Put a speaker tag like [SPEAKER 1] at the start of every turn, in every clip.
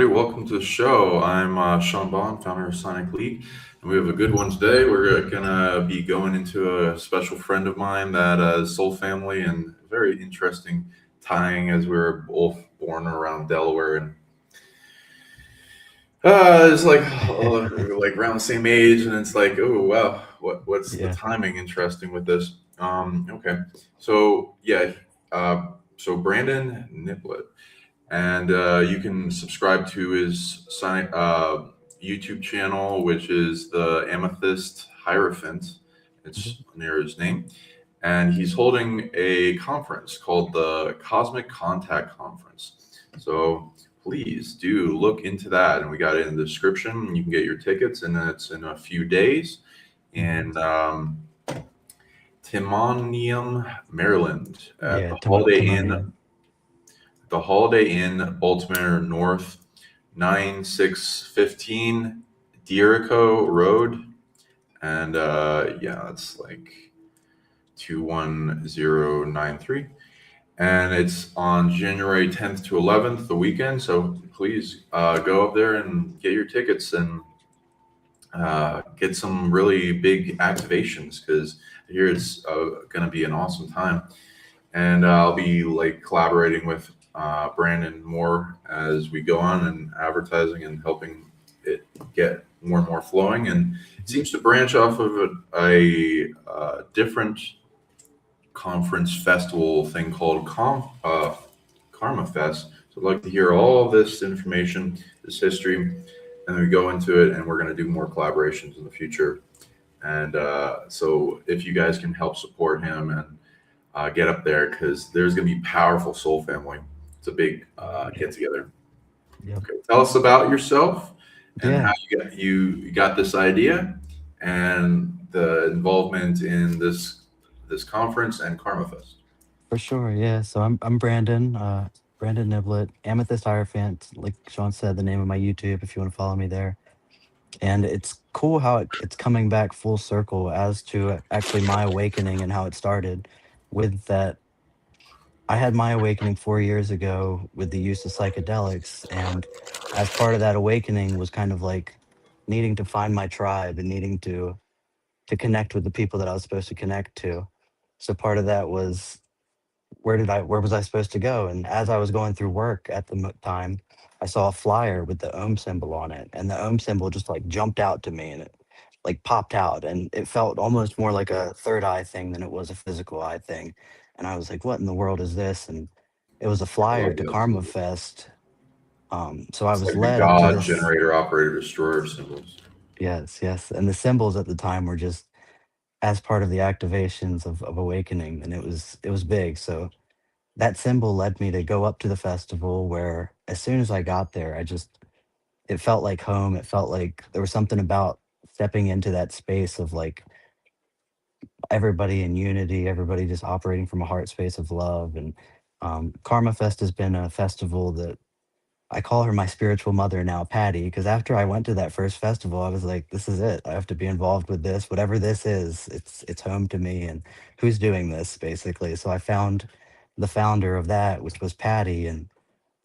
[SPEAKER 1] everybody. Welcome to the show. I'm Sean Bond, founder of PsionicLeague, and we have a good one today. We're going to be going into a special friend of mine that is soul family and very interesting tying as we were both born around Delaware and it's like around the same age, and it's like, oh wow, what's the
[SPEAKER 2] Yeah.
[SPEAKER 1] timing interesting with this? Okay, so yeah, uh, so Brandon Niblett. And you can subscribe to his YouTube channel, which is the Amethyst Hierophant.
[SPEAKER 2] Mhm.
[SPEAKER 1] It's near his name. And he's holding a conference called the Cosmic Contact Conference. So please do look into that. And we got it in the description. You can get your tickets, and it's in a few days.
[SPEAKER 2] Mhm.
[SPEAKER 1] And Timonium, Maryland, at
[SPEAKER 2] Yeah,
[SPEAKER 1] the Holiday Inn
[SPEAKER 2] Timonium.
[SPEAKER 1] Baltimore North, 9615 Deereco Road. And yeah, it's like 21093. And it's on January 10th to 11th, the weekend. So please go up there and get your tickets and get some really big activations because here it's going to be an awesome time. And I'll be like collaborating with Brandon more as we go on and advertising and helping it get more and more flowing. And it
[SPEAKER 2] Mhm.
[SPEAKER 1] seems to branch off of a different conference festival thing called KarmaFest. So I'd like to hear all this information, this history, and then we go into it, and we're going to do more collaborations in the future. And so if you guys can help support him and get up there because there's going to be powerful soul family. It's a big
[SPEAKER 2] Yeah.
[SPEAKER 1] get together.
[SPEAKER 2] Yep.
[SPEAKER 1] Okay, tell us about yourself and how
[SPEAKER 2] Yeah,
[SPEAKER 1] you got this idea and the involvement in this conference and Karma Fest.
[SPEAKER 2] for sure. Yeah. So I'm Brandon, Brandon Niblett, Amethyst Hierophant. Like Sean said, the name of my YouTube if you want to follow me there. And it's cool how it's coming back full circle as to actually my awakening and how it started with that. I had my awakening 4 years ago with the use of psychedelics. And as part of that awakening was kind of like needing to find my tribe and needing to connect with the people that I was supposed to connect to. So part of that was where was I supposed to go? And as I was going through work at the time, I saw a flyer with the ohm symbol on it, and the ohm symbol just like jumped out to me, and it like popped out, and it felt almost more like a third eye thing than it was a physical eye thing. And I was like, "What in the world is this?" And it was a
[SPEAKER 1] I
[SPEAKER 2] flyer
[SPEAKER 1] love
[SPEAKER 2] to
[SPEAKER 1] this.
[SPEAKER 2] Karma Fest. So I
[SPEAKER 1] It's
[SPEAKER 2] was
[SPEAKER 1] like the
[SPEAKER 2] led to
[SPEAKER 1] God
[SPEAKER 2] this.
[SPEAKER 1] generator operator destroyer symbols.
[SPEAKER 2] Yes, yes, and the symbols at the time were just as part of the activations of awakening, and it was big. So that symbol led me to go up to the festival where as soon as I got there, it felt like home. It felt like there was something about stepping into that space of like everybody in unity, everybody just operating from a heart space of love. And Karma Fest has been a festival that I call her my spiritual mother now, Patty, because after I went to that first festival, I was like, this is it. I have to be involved with this. Whatever this is, it's home to me. And who's doing this, basically? So I found the founder of that, which was Patty, and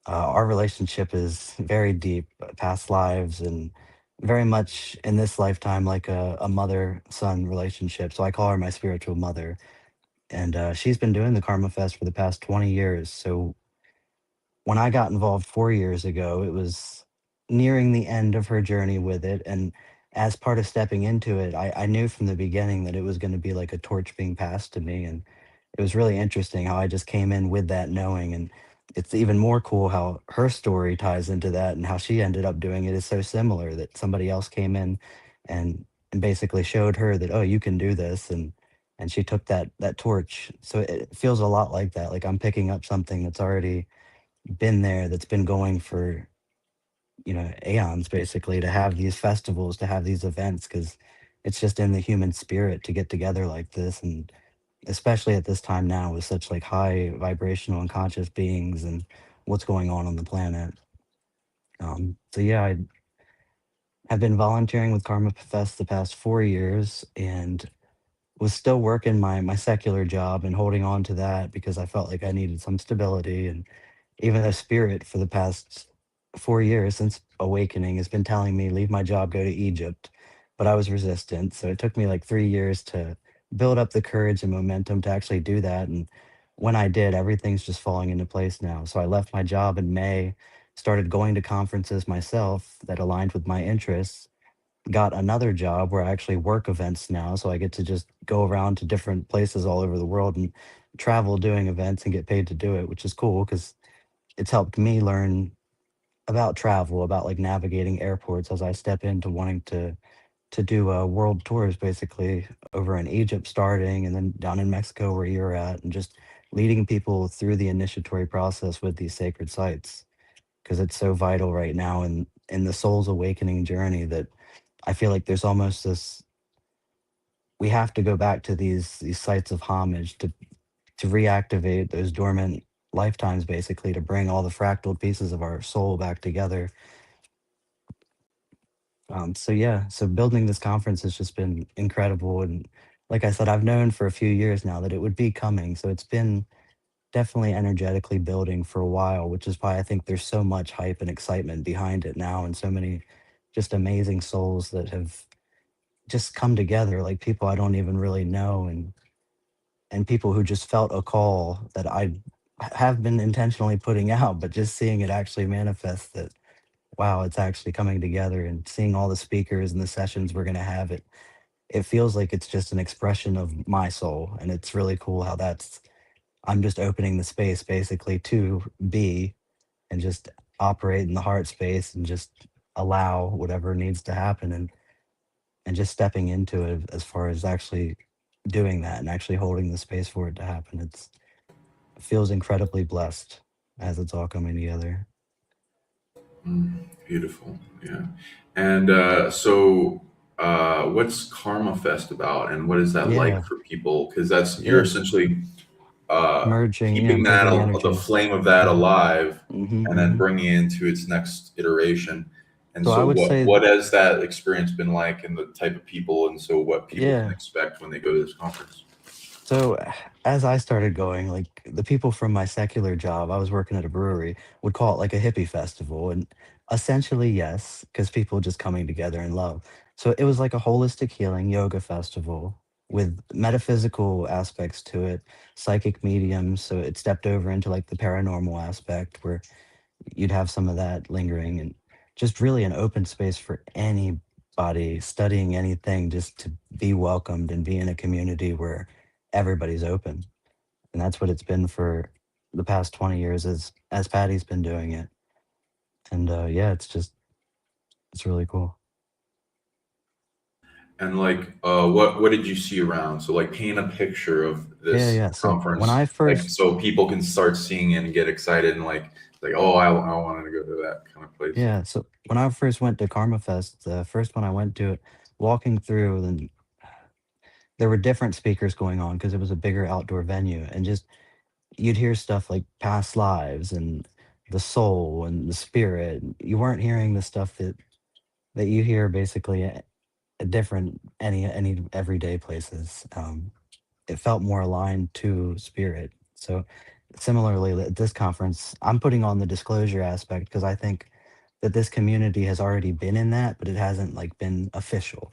[SPEAKER 2] our relationship is very deep, past lives, and very much in this lifetime like a mother-son relationship. So I call her my spiritual mother, and she's been doing the Karma Fest for the past 20 years. So when I got involved 4 years ago, it was nearing the end of her journey with it. And as part of stepping into it, I knew from the beginning that it was going to be like a torch being passed to me. And it was really interesting how I just came in with that knowing. And it's even more cool how her story ties into that and how she ended up doing it is so similar that somebody else came in and basically showed her that, oh, you can do this. And she took that torch. So it feels a lot like that. Like I'm picking up something that's already been there, that's been going for aeons, basically, to have these festivals, to have these events, because it's just in the human spirit to get together like this. And especially at this time now with such like high vibrational and conscious beings and what's going on the planet. So yeah, I have been volunteering with Karma Fest the past 4 years and was still working my secular job and holding on to that because I felt like I needed some stability. And even though spirit for the past 4 years since awakening has been telling me leave my job, go to Egypt, but I was resistant. So it took me like 3 years to build up the courage and momentum to actually do that. And when I did, everything's just falling into place now. So I left my job in May, started going to conferences myself that aligned with my interests, got another job where I actually work events now. So I get to just go around to different places all over the world and travel doing events and get paid to do it, which is cool because it's helped me learn about travel, about like navigating airports as I step into wanting to do world tours basically over in Egypt starting and then down in Mexico where you're at and just leading people through the initiatory process with these sacred sites because it's so vital right now in the soul's awakening journey that I feel like there's almost this we have to go back to these sites of homage to reactivate those dormant lifetimes basically to bring all the fractal pieces of our soul back together. So yeah, so building this conference has just been incredible, and like I said, I've known for a few years now that it would be coming. So it's been definitely energetically building for a while, which is why I think there's so much hype and excitement behind it now, and so many just amazing souls that have just come together, like people I don't even really know, and people who just felt a call that I have been intentionally putting out, but just seeing it actually manifest that wow, it's actually coming together and seeing all the speakers and the sessions we're going to have it feels like it's just an expression of my soul and it's really cool how that's I'm just opening the space basically to be and just operate in the heart space and just allow whatever needs to happen and just stepping into it as far as actually doing that and actually holding the space for it to happen. It feels incredibly blessed as it's all coming together.
[SPEAKER 1] Beautiful. Yeah. And what's Karma Fest about, and what is that like
[SPEAKER 2] Yeah,
[SPEAKER 1] for people? Because that's you're
[SPEAKER 2] yeah,
[SPEAKER 1] essentially
[SPEAKER 2] merging, yeah,
[SPEAKER 1] keeping that
[SPEAKER 2] merging
[SPEAKER 1] the
[SPEAKER 2] energies.
[SPEAKER 1] flame of that alive,
[SPEAKER 2] Hmm,
[SPEAKER 1] and then
[SPEAKER 2] hmm.
[SPEAKER 1] bringing it into its next iteration. And
[SPEAKER 2] So I
[SPEAKER 1] so,
[SPEAKER 2] would say,
[SPEAKER 1] what has that experience been like, and the type of people, and so what people can
[SPEAKER 2] yeah.
[SPEAKER 1] expect when they go to this conference?
[SPEAKER 2] So as I started going, like the people from my secular job, I was working at a brewery, would call it like a hippie festival. And essentially, yes, because people just coming together in love. So it was like a holistic healing yoga festival with metaphysical aspects to it, psychic mediums. So it stepped over into like the paranormal aspect where you'd have some of that lingering and just really an open space for anybody studying anything just to be welcomed and be in a community where everybody's open. And that's what it's been for the past 20 years as Patty's been doing it. And yeah, it's really cool.
[SPEAKER 1] And like, what did you see around? So like, paint a picture of
[SPEAKER 2] Yeah,
[SPEAKER 1] this
[SPEAKER 2] yeah. So when
[SPEAKER 1] conference,
[SPEAKER 2] I
[SPEAKER 1] like,
[SPEAKER 2] first
[SPEAKER 1] so people can start seeing it and get excited and like, oh, I wanted to go to that kind of place.
[SPEAKER 2] yeah, so when I first went to KarmaFest, the first one I went to it, walking through, then there were different speakers going on because it was a bigger outdoor venue, and just you'd hear stuff like past lives and the soul and the spirit. You weren't hearing the stuff that you hear basically at different any everyday places. It felt more aligned to spirit. So similarly at this conference, I'm putting on the disclosure aspect because I think that this community has already been in that, but it hasn't like been official.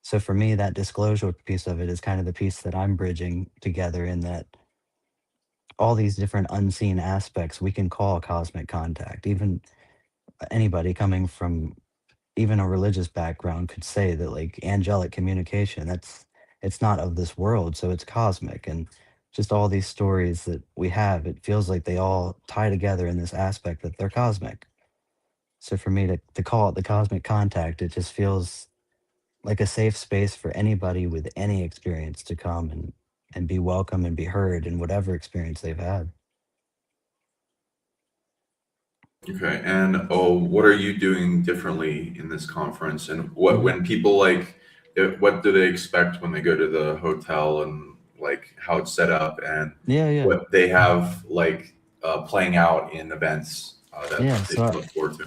[SPEAKER 2] So for me, that disclosure piece of it is kind of the piece that I'm bridging together in that all these different unseen aspects we can call cosmic contact. Even anybody coming from even a religious background could say that like angelic communication, that's it's not of this world, so it's cosmic. And just all these stories that we have, it feels like they all tie together in this aspect that they're cosmic. So for me to call it the cosmic contact, it just feels like a safe space for anybody with any experience to come and be welcome and be heard in whatever experience they've had.
[SPEAKER 1] Okay. And oh, what are you doing differently in this conference? And what
[SPEAKER 2] Mhm.
[SPEAKER 1] when people like, what do they expect when they go to the hotel, and like how it's set up, and
[SPEAKER 2] Yeah, yeah.
[SPEAKER 1] what they have like playing out in events that
[SPEAKER 2] Yeah,
[SPEAKER 1] they
[SPEAKER 2] so
[SPEAKER 1] can look forward to?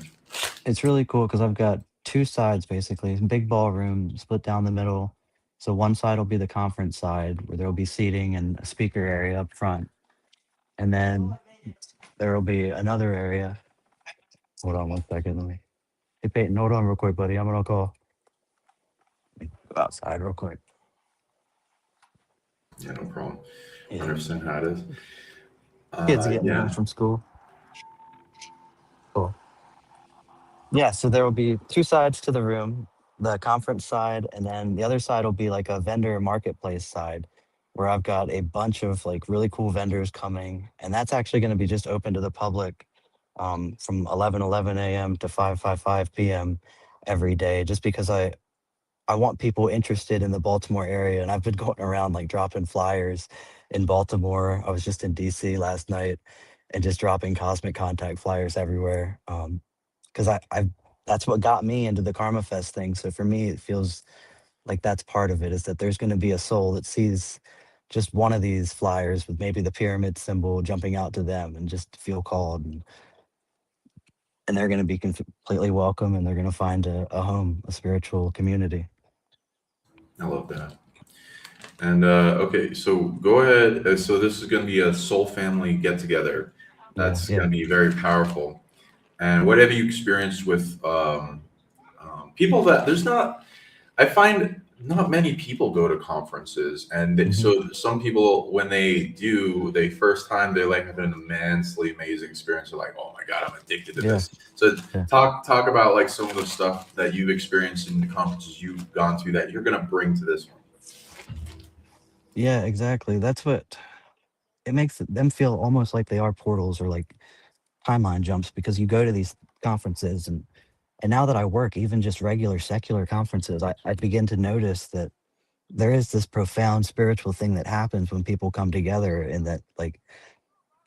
[SPEAKER 2] it's really cool because I've got two sides basically. Big ballroom split down the middle. So one side will be the conference side where there will be seating and a speaker area up front. And then there will be another area Hold on 1 second. Let me. Hey Peyton, hold on real quick, buddy. I'm gonna call. Go outside real quick.
[SPEAKER 1] Yeah, no problem. I
[SPEAKER 2] Yeah.
[SPEAKER 1] understand how it is.
[SPEAKER 2] Kids getting home
[SPEAKER 1] Yeah.
[SPEAKER 2] from school. Cool. Yeah, so there will be two sides to the room, the conference side, and then the other side will be like a vendor marketplace side where I've got a bunch of like really cool vendors coming. And that's actually going to be just open to the public from 11:11 a.m. to 5:55 p.m. every day, just because I want people interested in the Baltimore area. And I've been going around like dropping flyers in Baltimore. I was just in DC last night and just dropping cosmic contact flyers everywhere. Because I that's what got me into the KarmaFest thing. So for me, it feels like that's part of it, is that there's going to be a soul that sees just one of these flyers with maybe the pyramid symbol jumping out to them and just feel called, and they're going to be completely welcome, and they're going to find a home, a spiritual community.
[SPEAKER 1] I love that. And okay, so go ahead. So this is going to be a soul family get together.
[SPEAKER 2] Yeah,
[SPEAKER 1] That's going
[SPEAKER 2] yeah.
[SPEAKER 1] to be very powerful. And what have you experienced with people that there's not? I find not many people go to conferences, and
[SPEAKER 2] Hmm.
[SPEAKER 1] so some people, when they do, they first time they like have an immensely amazing experience. They're like, "Oh my god, I'm addicted to
[SPEAKER 2] Yeah,
[SPEAKER 1] this." So
[SPEAKER 2] yeah.
[SPEAKER 1] talk about like some of the stuff that you've experienced in the conferences you've gone to that you're going to bring to this one.
[SPEAKER 2] Yeah, exactly. That's what it makes them feel almost like they are portals or like timeline jumps, because you go to these conferences, and now that I work even just regular secular conferences, I begin to notice that there is this profound spiritual thing that happens when people come together, and that like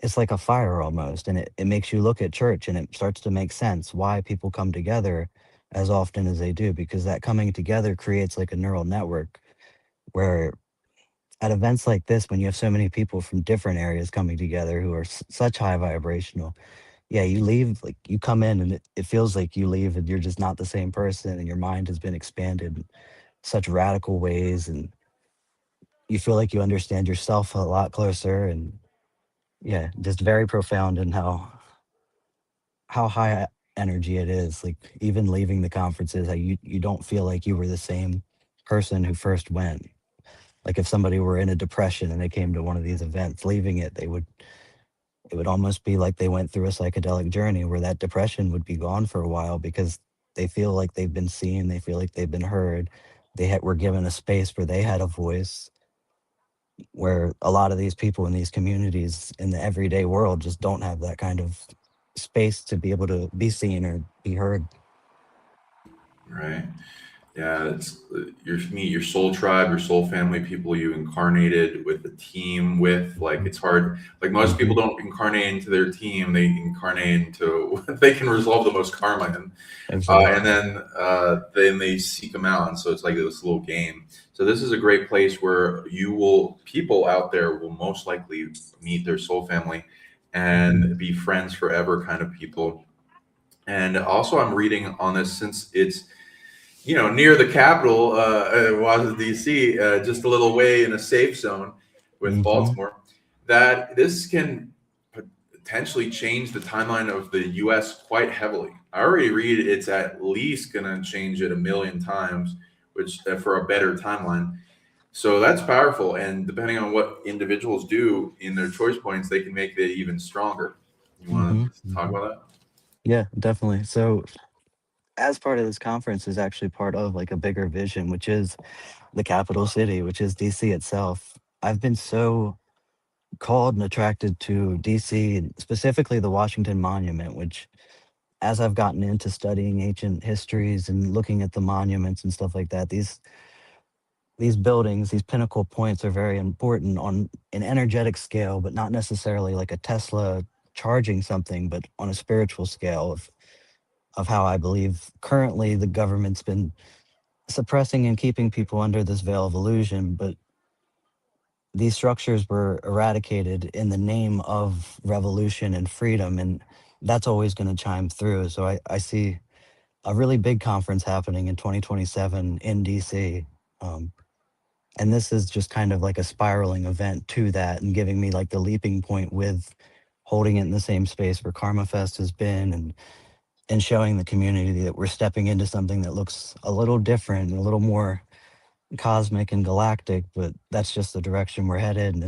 [SPEAKER 2] it's like a fire almost, and it makes you look at church, and it starts to make sense why people come together as often as they do, because that coming together creates like a neural network where at events like this, when you have so many people from different areas coming together who are such high vibrational, yeah, you leave, like you come in and it feels like you leave and you're just not the same person, and your mind has been expanded in such radical ways, and you feel like you understand yourself a lot closer, and yeah, just very profound in how high energy it is. Like even leaving the conferences, how you don't feel like you were the same person who first went. Like if somebody were in a depression and they came to one of these events, leaving it, it would almost be like they went through a psychedelic journey where that depression would be gone for a while, because they feel like they've been seen, they feel like they've been heard, were given a space where they had a voice, where a lot of these people in these communities in the everyday world just don't have that kind of space to be able to be seen or be heard.
[SPEAKER 1] Right. Yeah, it's your meet your soul tribe, your soul family, people you incarnated with a team with. Like it's hard. Like most
[SPEAKER 2] Mm-hmm.
[SPEAKER 1] people don't incarnate into their team; they incarnate into what they can resolve the most karma in, and
[SPEAKER 2] Exactly.
[SPEAKER 1] then they seek them out. And so it's like this little game. So this is a great place where you will people out there will most likely meet their soul family
[SPEAKER 2] Mm-hmm.
[SPEAKER 1] and be friends forever, kind of people. And also, I'm reading on this since it's near the capital, Washington D.C., just a little way in a safe zone with
[SPEAKER 2] Mm-hmm.
[SPEAKER 1] Baltimore, that this can potentially change the timeline of the U.S. quite heavily. I already read it's at least going to change it a million times, which for a better timeline. So that's powerful, and depending on what individuals do in their choice points, they can make it even stronger. You want
[SPEAKER 2] Mm-hmm.
[SPEAKER 1] to talk
[SPEAKER 2] Mm-hmm.
[SPEAKER 1] about
[SPEAKER 2] Yeah, definitely. So as part of this conference is actually part of like a bigger vision, which is the capital city, which is DC itself. I've been so called and attracted to DC, and specifically the Washington Monument, which as I've gotten into studying ancient histories and looking at the monuments and stuff like that, these buildings, these pinnacle points are very important on an energetic scale, but not necessarily like a Tesla charging something, but on a spiritual scale of how I believe currently the government's been suppressing and keeping people under this veil of illusion, but these structures were eradicated in the name of revolution and freedom, and that's always going to chime through. So I see a really big conference happening in 2027 in DC. Um, and this is just kind of like a spiraling event to that, and giving me like the leaping point with holding it in the same space where KarmaFest has been, and showing the community that we're stepping into something that looks a little different, a little more cosmic and galactic, but that's just the direction we're headed, and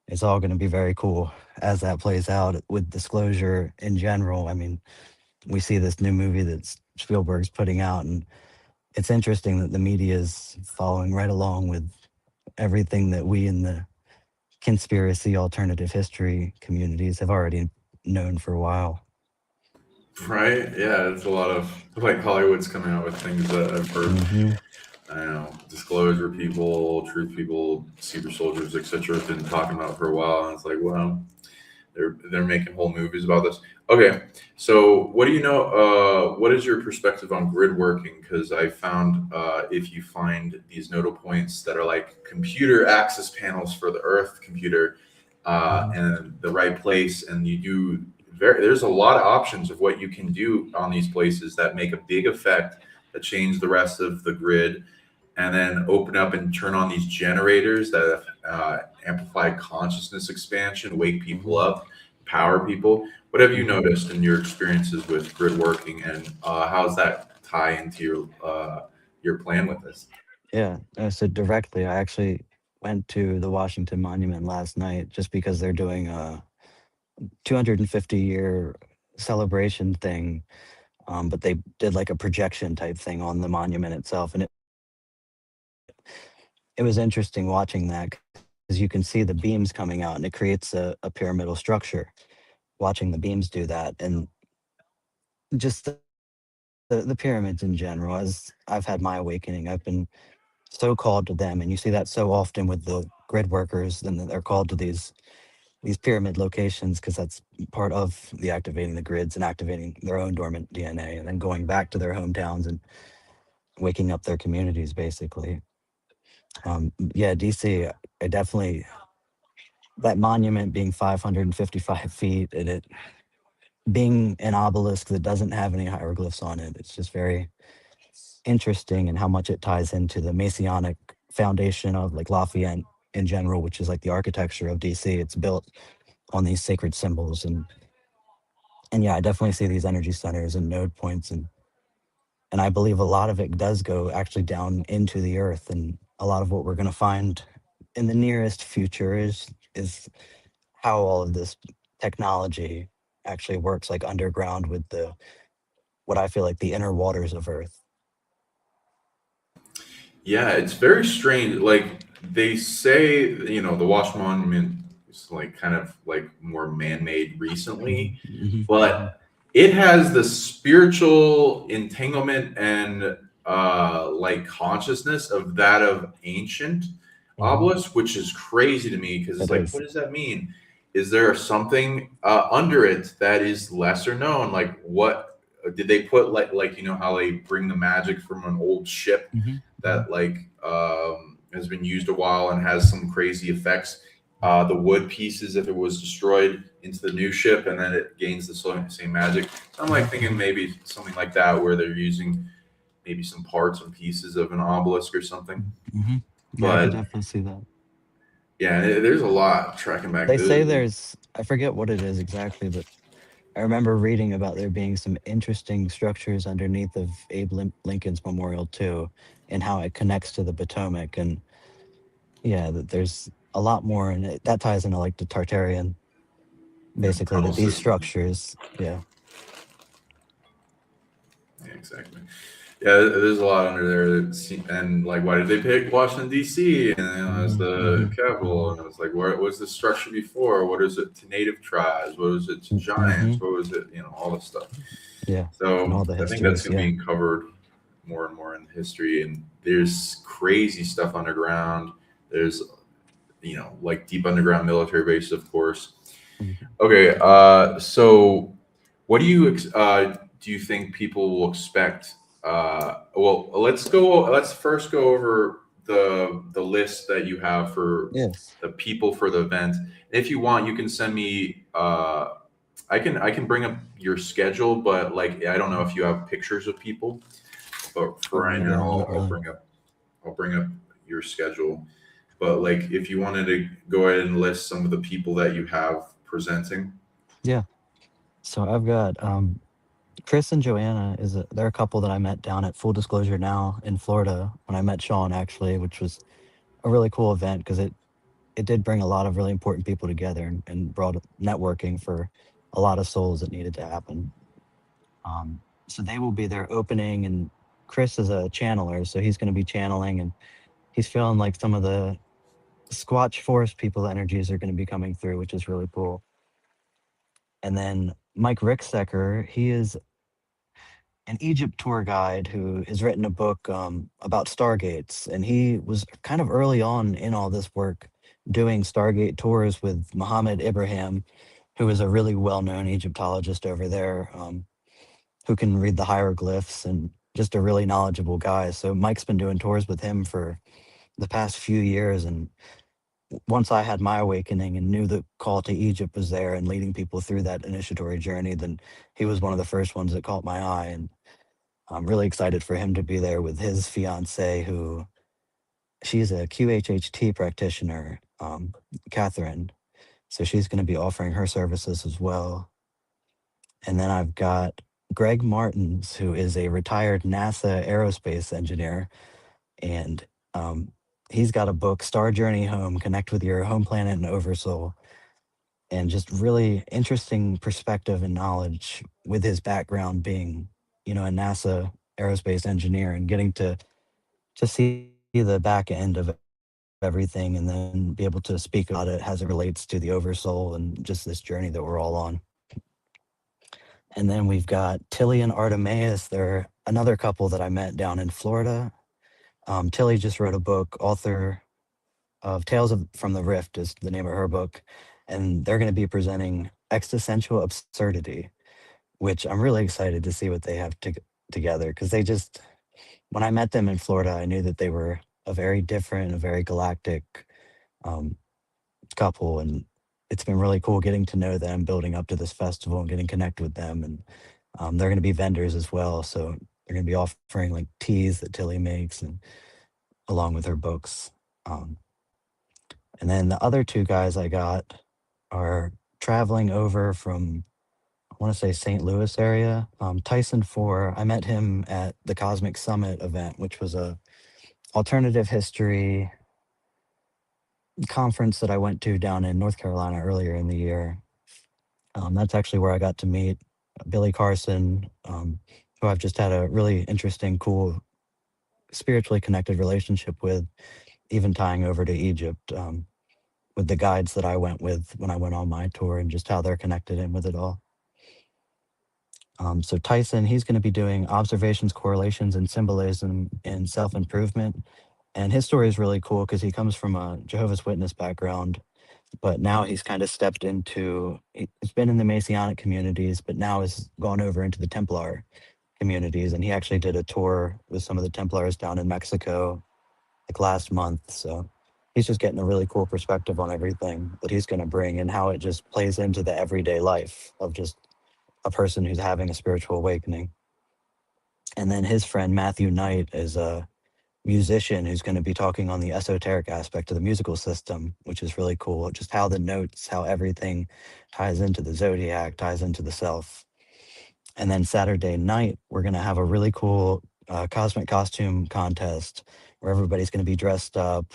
[SPEAKER 2] it's all going to be very cool as that plays out with disclosure in general. I mean, we see this new movie that Spielberg's putting out, and it's interesting that the media is following right along with everything that we in the conspiracy alternative history communities have already known for a while.
[SPEAKER 1] Right? Yeah, it's a lot of like Hollywood's coming out with things that I've heard.
[SPEAKER 2] Hmm.
[SPEAKER 1] I don't know, disclosure people, truth people, super soldiers, etc. have been talking about for a while, and it's like, well, they're making whole movies about this. Okay, so what do you know? What is your perspective on grid working? Because I found if you find these nodal points that are like computer access panels for the Earth computer
[SPEAKER 2] Hmm.
[SPEAKER 1] and the right place, and you do there's a lot of options of what you can do on these places that make a big effect that change the rest of the grid, and then open up and turn on these generators that amplify consciousness expansion, wake people
[SPEAKER 2] Hmm.
[SPEAKER 1] up, power people. What have you
[SPEAKER 2] Hmm.
[SPEAKER 1] noticed in your experiences with grid working, and how does that tie into your plan with this?
[SPEAKER 2] Yeah, so directly, I actually went to the Washington Monument last night just because they're doing a 250-year celebration thing, but they did like a projection type thing on the monument itself, and it was interesting watching that because you can see the beams coming out, and it creates a pyramidal structure. Watching the beams do that, and just the pyramids in general. As I've had my awakening, I've been so called to them, and you see that so often with the grid workers, and they're called to these pyramid locations because that's part of the activating the grids and activating their own dormant DNA, and then going back to their hometowns and waking up their communities, basically. Yeah, DC, I definitely that monument being 555 feet and it being an obelisk that doesn't have any hieroglyphs on it. It's just very interesting and how much it ties into the Masonic foundation of like Lafayette in general, which is like the architecture of DC. It's built on these sacred symbols, and yeah, I definitely see these energy centers and node points, and I believe a lot of it does go actually down into the earth, and a lot of what we're going to find in the nearest future is how all of this technology actually works like underground with the what I feel like the inner waters of earth.
[SPEAKER 1] Yeah, it's very strange. Like they say, the Wash Monument is like kind of like more man-made recently,
[SPEAKER 2] Hmm.
[SPEAKER 1] but it has the spiritual entanglement and like consciousness of that of ancient
[SPEAKER 2] Hmm.
[SPEAKER 1] obelisk, which is crazy to me because it's
[SPEAKER 2] It
[SPEAKER 1] like,
[SPEAKER 2] is.
[SPEAKER 1] what does that mean? Is there something under it that is lesser known? Like, what did they put? Like how they bring the magic from an old ship
[SPEAKER 2] Hmm. Hmm.
[SPEAKER 1] that like has been used a while and has some crazy effects. The wood pieces, if it was destroyed, into the new ship, and then it gains the same magic. So I'm like thinking
[SPEAKER 2] Hmm.
[SPEAKER 1] maybe something like that, where they're using maybe some parts and pieces of an obelisk or something.
[SPEAKER 2] Hmm. Yeah, I could
[SPEAKER 1] But
[SPEAKER 2] definitely see that.
[SPEAKER 1] yeah, there's a lot tracking back.
[SPEAKER 2] They say there's, I forget what it is exactly, but I remember reading about there being some interesting structures underneath of Abe Lincoln's memorial too, and how it connects to the Potomac. And yeah, that there's a lot more, and that ties into like the Tartarian, basically
[SPEAKER 1] Tunnel
[SPEAKER 2] that these
[SPEAKER 1] system.
[SPEAKER 2] structures, yeah.
[SPEAKER 1] Yeah, exactly. Yeah, there's a lot under there. And like, why did they pick Washington D.C. and as
[SPEAKER 2] Hmm.
[SPEAKER 1] the
[SPEAKER 2] Hmm.
[SPEAKER 1] capital?
[SPEAKER 2] Hmm.
[SPEAKER 1] And it was like, where was the structure before? What is it to native tribes? What was it to
[SPEAKER 2] Hmm.
[SPEAKER 1] giants? What was it? All this stuff.
[SPEAKER 2] Yeah, and
[SPEAKER 1] So
[SPEAKER 2] all the
[SPEAKER 1] I think that's
[SPEAKER 2] histories,
[SPEAKER 1] going to
[SPEAKER 2] yeah.
[SPEAKER 1] be covered more and more in history. And there's crazy stuff underground. There's like deep underground military bases, of course.
[SPEAKER 2] Mhm.
[SPEAKER 1] Okay, so what do you think people will expect? Well, let's first go over the list that you have for
[SPEAKER 2] Yes.
[SPEAKER 1] the people for the event. If you want, you can send me. I can bring up your schedule, but like I don't know if you have pictures of people. But for
[SPEAKER 2] Oh
[SPEAKER 1] right now,
[SPEAKER 2] no, not
[SPEAKER 1] I'll
[SPEAKER 2] really.
[SPEAKER 1] bring up your schedule. But like, if you wanted to go ahead and list some of the people that you have presenting.
[SPEAKER 2] Yeah. So I've got Chris and Joanna they're a couple that I met down at Full Disclosure Now in Florida when I met Sean actually, which was a really cool event because it did bring a lot of really important people together and brought networking for a lot of souls that needed to happen. So they will be there opening, and Chris is a channeler, so he's going to be channeling, and he's feeling like some of the Squatch Forest people energies are going to be coming through, which is really cool. And then Mike Ricksecker, he is an Egypt tour guide who has written a book about stargates, and he was kind of early on in all this work doing stargate tours with Muhammad Ibrahim, who is a really well-known Egyptologist over there, who can read the hieroglyphs and just a really knowledgeable guy. So Mike's been doing tours with him for the past few years, and once I had my awakening and knew the call to Egypt was there and leading people through that initiatory journey, then he was one of the first ones that caught my eye. And I'm really excited for him to be there with his fiance, who she's a QHHT practitioner, Catherine. So she's going to be offering her services as well. And then I've got Greg Martins, who is a retired NASA aerospace engineer. And he's got a book, Star Journey Home, Connect with Your Home Planet and Oversoul. And just really interesting perspective and knowledge with his background being, a NASA aerospace engineer and getting to see the back end of everything and then be able to speak about it as it relates to the oversoul and just this journey that we're all on. And then we've got Tilly and Artemis. They're another couple that I met down in Florida. Tilly just wrote a book, author of from the Rift is the name of her book. And they're going to be presenting Existential Absurdity, which I'm really excited to see what they have together. Because when I met them in Florida, I knew that they were a very different, a very galactic um, couple. And it's been really cool getting to know them, building up to this festival and getting connected with them. And they're going to be vendors as well. So they're going to be offering like teas that Tilly makes and along with her books. Um, and then the other two guys I got are traveling over from, I want to say St. Louis area. Tyson Four, I met him at the Cosmic Summit event, which was a alternative history conference that I went to down in North Carolina earlier in the year. That's actually where I got to meet Billy Carson, who I've just had a really interesting, cool, spiritually connected relationship with, even tying over to Egypt, with the guides that I went with when I went on my tour and just how they're connected in with it all. So Tyson, he's going to be doing observations, correlations, and symbolism in self-improvement. And his story is really cool because he comes from a Jehovah's Witness background, but now he's kind of stepped into, he's been in the Messianic communities, but now has gone over into the Templar communities. And he actually did a tour with some of the Templars down in Mexico like last month. So he's just getting a really cool perspective on everything that he's going to bring and how it just plays into the everyday life of just a person who's having a spiritual awakening. And then his friend Matthew Knight is a musician who's going to be talking on the esoteric aspect of the musical system, which is really cool. Just how the notes, how everything ties into the zodiac, ties into the self. And then Saturday night, we're going to have a really cool cosmic costume contest where everybody's going to be dressed up.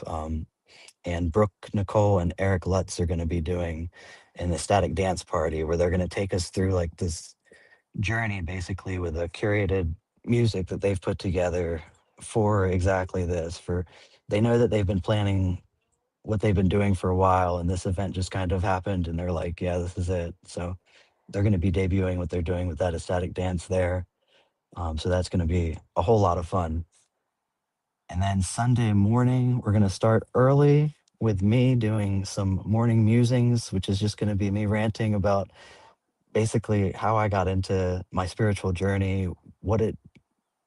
[SPEAKER 2] And Brooke Nicole and Eric Lutz are going to be doing an ecstatic dance party where they're going to take us through like this journey basically with a curated music that they've put together for exactly this. For they know that they've been planning what they've been doing for a while, and this event just kind of happened, and they're like, "Yeah, this is it." So they're going to be debuting what they're doing with that ecstatic dance there. So that's going to be a whole lot of fun. And then Sunday morning, we're going to start early with me doing some morning musings, which is just going to be me ranting about basically how I got into my spiritual journey, what it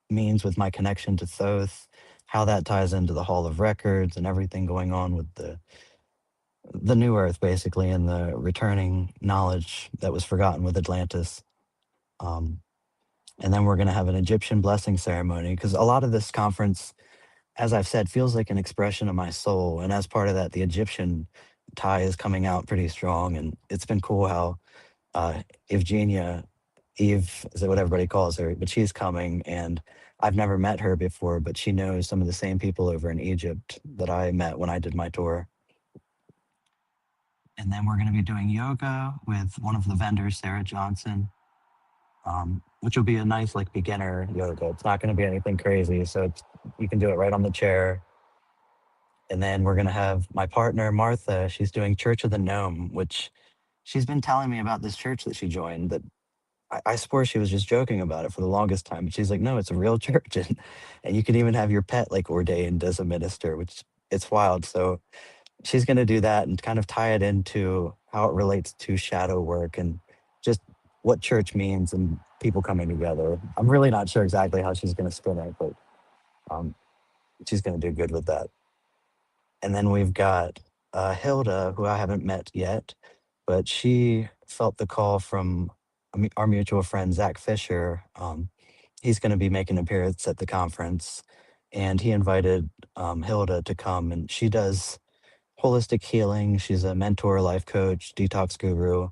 [SPEAKER 2] means with my connection to Thoth, how that ties into the Hall of Records and everything going on with the new earth basically and the returning knowledge that was forgotten with Atlantis. Um, and then we're going to have an Egyptian blessing ceremony because a lot of this conference, as I've said, feels like an expression of my soul. And as part of that, the Egyptian tie is coming out pretty strong. And it's been cool how Evgenia Eve is what everybody calls her, but she's coming, and I've never met her before, but she knows some of the same people over in Egypt that I met when I did my tour. And then we're going to be doing yoga with one of the vendors, Sarah Johnson, which will be a nice like beginner yoga. It's not going to be anything crazy, so you can do it right on the chair. And then we're going to have my partner Martha. She's doing Church of the Gnome, which she's been telling me about this church that she joined. That I swore she was just joking about it for the longest time, but she's like, no, it's a real church, and you can even have your pet like ordained as a minister, which it's wild. So she's going to do that and kind of tie it into how it relates to shadow work and just what church means and people coming together. I'm really not sure exactly how she's going to spin it, but um, she's going to do good with that. And then we've got Hilda, who I haven't met yet, but she felt the call from our mutual friend, Zach Fisher. He's going to be making an appearance at the conference, and he invited Hilda to come, and she does holistic healing. She's a mentor, life coach, detox guru,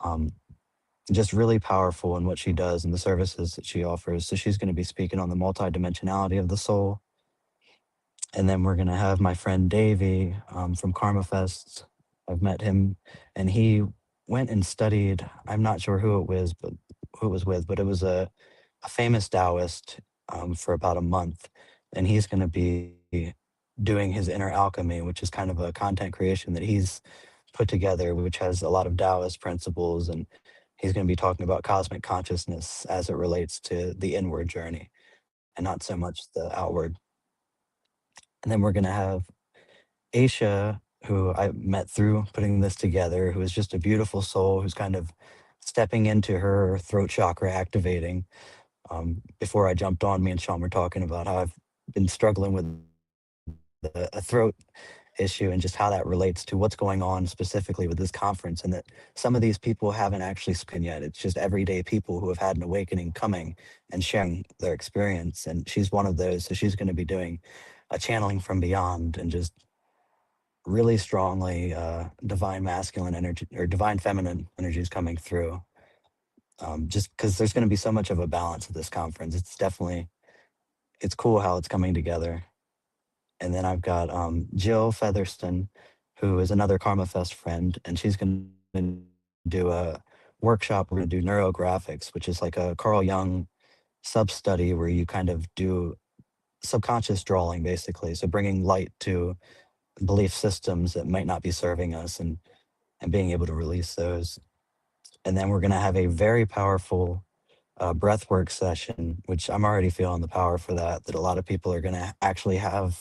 [SPEAKER 2] um, just really powerful in what she does and the services that she offers. So she's going to be speaking on the multidimensionality of the soul. And then we're going to have my friend Davey from KarmaFest. I've met him, and he went and studied. I'm not sure who it was, but who it was with, but it was a famous Taoist for about a month, and he's going to be doing his inner alchemy, which is kind of a content creation that he's put together, which has a lot of Taoist principles, and he's going to be talking about cosmic consciousness as it relates to the inward journey and not so much the outward. And then we're going to have Aisha, who I met through putting this together, who is just a beautiful soul who's kind of stepping into her throat chakra activating. Before I jumped on, me and Sean were talking about how I've been struggling with a throat issue and just how that relates to what's going on specifically with this conference, and that some of these people haven't actually spoken yet. It's just everyday people who have had an awakening coming and sharing their experience, and she's one of those. So she's going to be doing a channeling from beyond and just really strongly divine masculine energy or divine feminine energies coming through. Just because there's going to be so much of a balance at this conference. It's cool how it's coming together. And then I've got Jill Featherston, who is another KarmaFest friend, and she's going to do a workshop. We're going to do neurographics, which is like a Carl Jung sub study where you kind of do subconscious drawing, basically. So bringing light to belief systems that might not be serving us, and being able to release those. And then we're going to have a very powerful breathwork session, which I'm already feeling the power for that, that a lot of people are going to actually have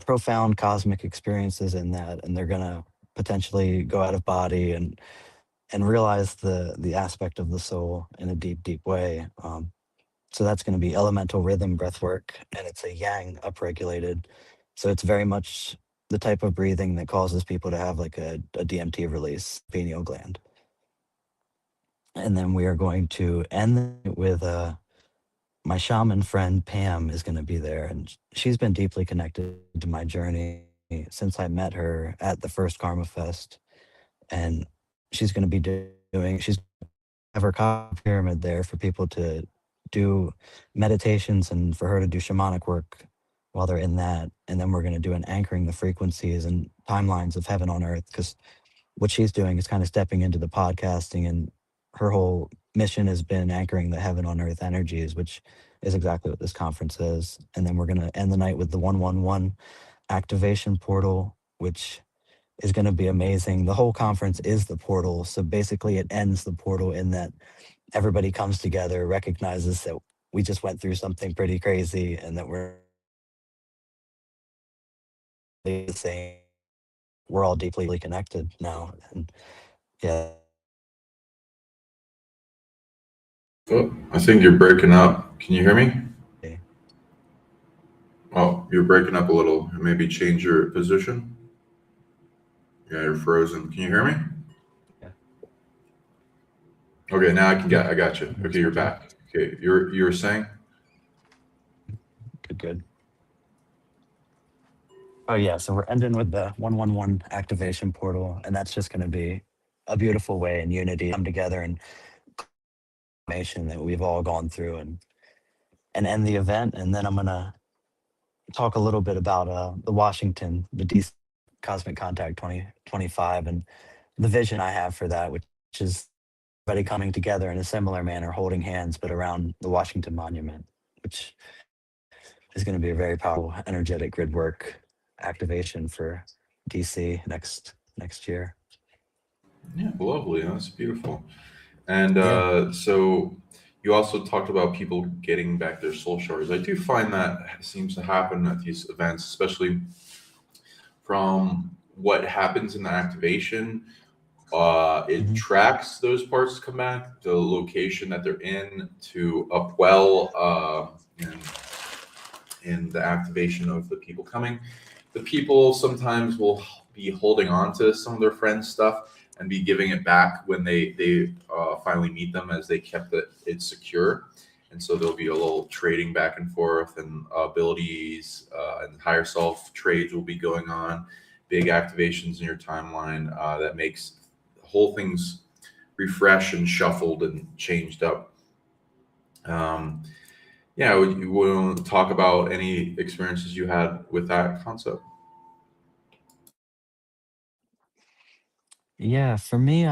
[SPEAKER 2] profound cosmic experiences in that, and they're going to potentially go out of body and realize the aspect of the soul in a deep way. So that's going to be elemental rhythm breath work, and it's a yang upregulated. So it's very much the type of breathing that causes people to have like a DMT release, pineal gland. And then we are going to end it with my shaman friend Pam is going to be there, and she's been deeply connected to my journey since I met her at the first Karma Fest. And she's going to be she's have her copper pyramid there for people to do meditations and for her to do shamanic work while they're in that. And then we're going to do an anchoring the frequencies and timelines of heaven on earth, because what she's doing is kind of stepping into the podcasting, and her whole mission has been anchoring the heaven on earth energies, which is exactly what this conference is. And then we're going to end the night with the 111 activation portal, which is going to be amazing. The whole conference is the portal. So basically, it ends the portal in that everybody comes together, recognizes that we just went through something pretty crazy, and that we're the same. We're all deeply connected now. And yeah.
[SPEAKER 1] Oh, I think you're breaking up. Can you hear me? Oh, you're breaking up a little. Maybe change your position. Yeah, you're frozen. Can you hear me?
[SPEAKER 2] Yeah.
[SPEAKER 1] Okay, now I got you. Okay, you're back. Okay, you were saying?
[SPEAKER 2] Good. Oh yeah, so we're ending with the 111 activation portal, and that's just going to be a beautiful way in unity come together and information that we've all gone through and end the event. And then I'm gonna talk a little bit about the Washington, the DC Cosmic Contact 2025, and the vision I have for that, which is everybody coming together in a similar manner, holding hands, but around the Washington Monument, which is going to be a very powerful, energetic grid work activation for DC next year.
[SPEAKER 1] Yeah, lovely. That's beautiful. And
[SPEAKER 2] Yeah.
[SPEAKER 1] so you also talked about people getting back their soul shards. I do find that seems to happen at these events, especially from what happens in the activation. It
[SPEAKER 2] Hmm.
[SPEAKER 1] tracks those parts to come back, the location that they're in to upwell in the activation of the people coming. The people sometimes will be holding on to some of their friends' stuff and be giving it back when they finally meet them, as they kept it secure. And so there'll be a little trading back and forth, and abilities and higher self trades will be going on. Big activations in your timeline that makes whole things refresh and shuffled and changed up. Um, yeah, would you want to talk about any experiences you had with that concept?
[SPEAKER 2] Yeah, for me,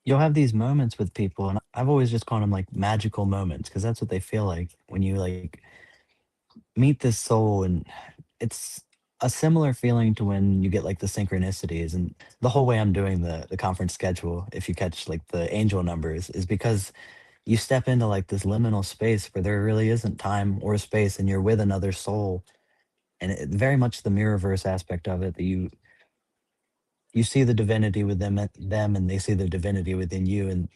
[SPEAKER 2] you'll have these moments with people, and I've always just called them like magical moments because that's what they feel like when you like meet this soul, and it's a similar feeling to when you get like the synchronicities. And the whole way I'm doing the conference schedule, if you catch like the angel numbers, is because you step into like this liminal space where there really isn't time or space, and you're with another soul. And very much the mirrorverse aspect of it, that you see the divinity with them and they see the divinity within you. And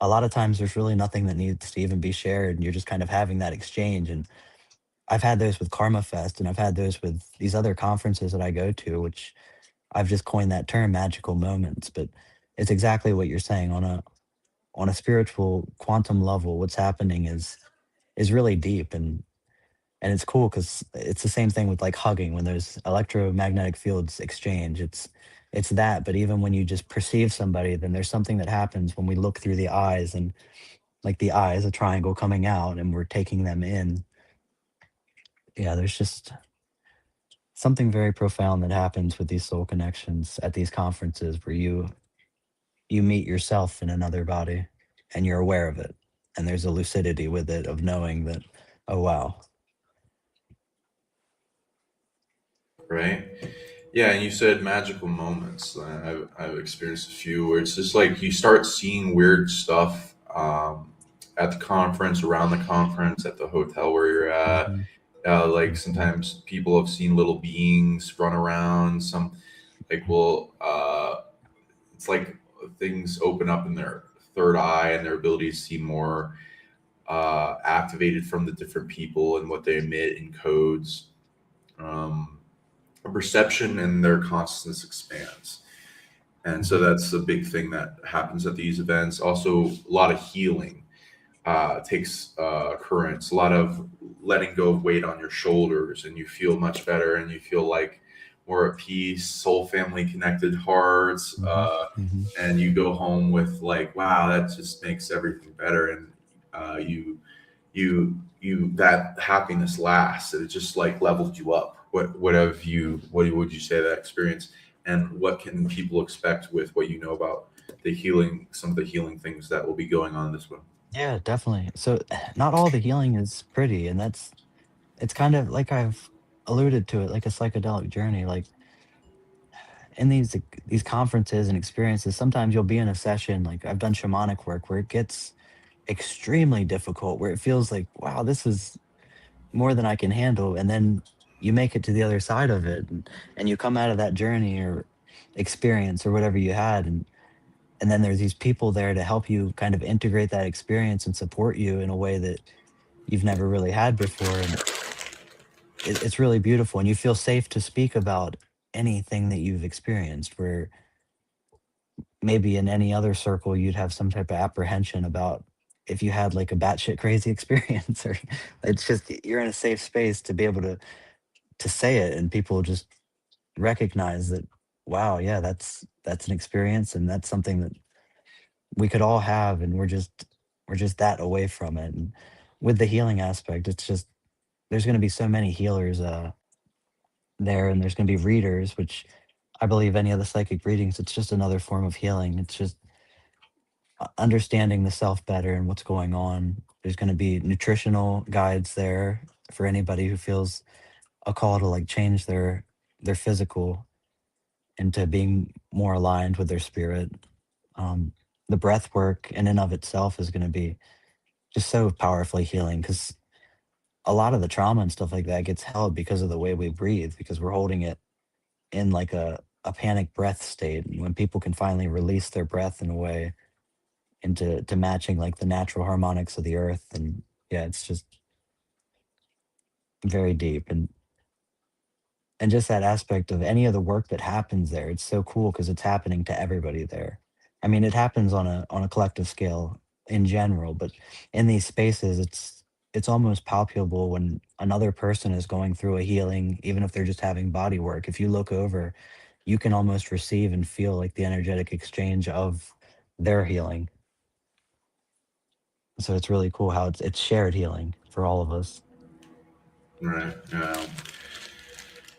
[SPEAKER 2] a lot of times there's really nothing that needs to even be shared, and you're just kind of having that exchange. And I've had those with KarmaFest, and I've had those with these other conferences that I go to, which I've just coined that term magical moments. But it's exactly what you're saying. On a spiritual quantum level, what's happening is really deep. And it's cool because it's the same thing with like hugging. When there's electromagnetic fields exchange, it's that. But even when you just perceive somebody, then there's something that happens when we look through the eyes, and like the eye is a triangle coming out and we're taking them in. Yeah, there's just something very profound that happens with these soul connections at these conferences, where you meet yourself in another body and you're aware of it. And there's a lucidity with it of knowing that, oh wow.
[SPEAKER 1] Right? Yeah, and you said magical moments. I've experienced a few where it's just like you start seeing weird stuff at the conference, around the conference, at the hotel where you're at.
[SPEAKER 2] Hmm.
[SPEAKER 1] Like
[SPEAKER 2] Hmm.
[SPEAKER 1] sometimes people have seen little beings run around. Some like will it's like things open up in their third eye, and their ability to see more activated from the different people and what they emit in codes. Um, Perception and their consciousness expands. And so
[SPEAKER 2] Hmm.
[SPEAKER 1] that's a big thing that happens at these events. Also, a lot of healing takes occurrence, a lot of letting go of weight on your shoulders, and you feel much better, and you feel like more at peace, soul family connected hearts.
[SPEAKER 2] Hmm. Hmm.
[SPEAKER 1] And you go home with like, wow, that just makes everything better. And you that happiness lasts. It just like leveled you up. What would you say that experience, and what can people expect with what you know about the healing, some of the healing things that will be going on this one?
[SPEAKER 2] Yeah, definitely. So not all the healing is pretty, and it's kind of like I've alluded to it, like a psychedelic journey. Like in these conferences and experiences, sometimes you'll be in a session, like I've done shamanic work, where it gets extremely difficult, where it feels like, wow, this is more than I can handle. And then you make it to the other side of it, and you come out of that journey or experience or whatever you had, and then there's these people there to help you kind of integrate that experience and support you in a way that you've never really had before. And it's really beautiful, and you feel safe to speak about anything that you've experienced, where maybe in any other circle you'd have some type of apprehension about if you had like a batshit crazy experience. Or it's just you're in a safe space to be able to say it, and people just recognize that, wow, yeah, that's an experience, and that's something that we could all have, and we're just that away from it. And with the healing aspect, it's just there's going to be so many healers there, and there's going to be readers, which I believe any of the psychic readings, it's just another form of healing. It's just understanding the self better and what's going on. There's going to be nutritional guides there for anybody who feels a call to like change their physical into being more aligned with their spirit. Um, the breath work in and of itself is going to be just so powerfully healing, because a lot of the trauma and stuff like that gets held because of the way we breathe, because we're holding it in like a panic breath state. And when people can finally release their breath in a way into to matching like the natural harmonics of the earth, and yeah, it's just very deep. And just that aspect of any of the work that happens there, it's so cool because it's happening to everybody there. I mean, it happens on a collective scale in general, but in these spaces, it's almost palpable when another person is going through a healing, even if they're just having body work. If you look over, you can almost receive and feel like the energetic exchange of their healing. So it's really cool how it's shared healing for all of us.
[SPEAKER 1] Right.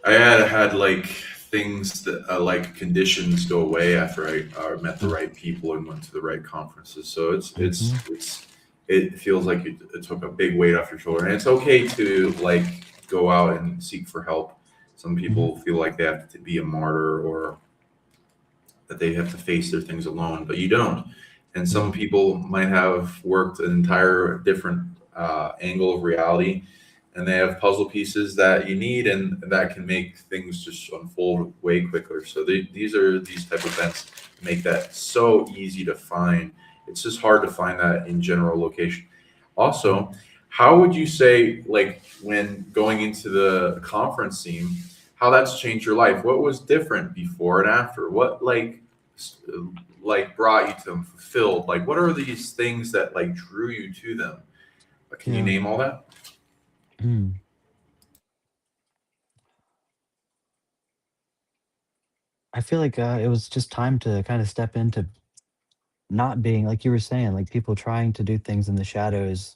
[SPEAKER 1] I had like things that like conditions go away after I met the
[SPEAKER 2] Mm.
[SPEAKER 1] right people and went to the right conferences. So
[SPEAKER 2] Mhm.
[SPEAKER 1] it feels like it took a big weight off your shoulder, and it's okay to like go out and seek for help. Some
[SPEAKER 2] Mhm.
[SPEAKER 1] people feel like they have to be a martyr or that they have to face their things alone, but you don't. And some
[SPEAKER 2] Yeah.
[SPEAKER 1] people might have worked an entire different angle of reality, and they have puzzle pieces that you need, and that can make things just unfold way quicker. So these are these type of events that make that so easy to find. It's just hard to find that in general location.
[SPEAKER 2] Mm.
[SPEAKER 1] Also, how would you say, like, when going into the conference scene, how that's changed your life? What was different before and after? What s- like brought you to them, fulfilled? Like, what are these things that like drew you to them? Can you
[SPEAKER 2] Yeah.
[SPEAKER 1] name all that?
[SPEAKER 2] Mm. I feel like it was just time to kind of step into not being like you were saying, like people trying to do things in the shadows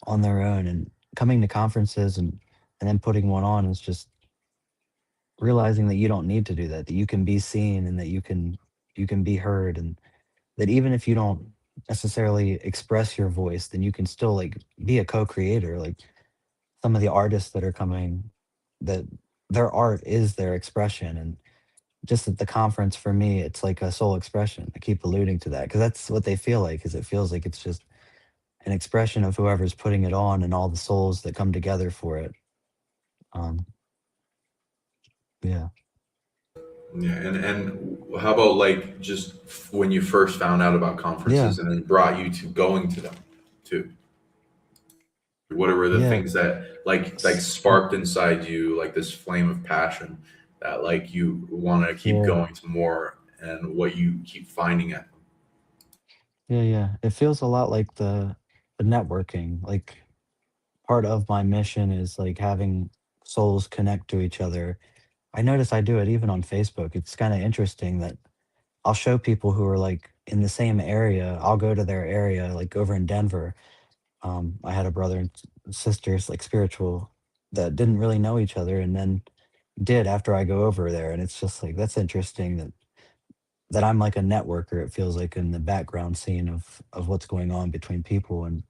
[SPEAKER 2] on their own, and coming to conferences and then putting one on is just realizing that you don't need to do that, that you can be seen and that you can be heard, and that even if you don't necessarily express your voice, then you can still like be a co-creator. Like some of the artists that are coming, that their art is their expression. And just at the conference for me, it's like a soul expression. I keep alluding to that because that's what they feel like, is it feels like it's just an expression of whoever's putting it on and all the souls that come together for it. um yeah.
[SPEAKER 1] Yeah, and how about like just when you first found out about
[SPEAKER 2] Yeah.
[SPEAKER 1] conferences and it brought you to going to them too? What were the
[SPEAKER 2] Yeah.
[SPEAKER 1] things that like
[SPEAKER 2] S-
[SPEAKER 1] sparked inside you like this flame of passion that like you want to keep
[SPEAKER 2] yeah.
[SPEAKER 1] going to more and what you keep finding at them?
[SPEAKER 2] Yeah, it feels a lot like the networking. Like part of my mission is like having souls connect to each other. I notice I do it even on Facebook. It's kind of interesting that I'll show people who are like in the same area. I'll go to their area, like over in Denver. I had a brother and sisters, like spiritual, that didn't really know each other, and then did after I go over there. And it's just like that's interesting that I'm like a networker. It feels like in the background scene of what's going on between people. And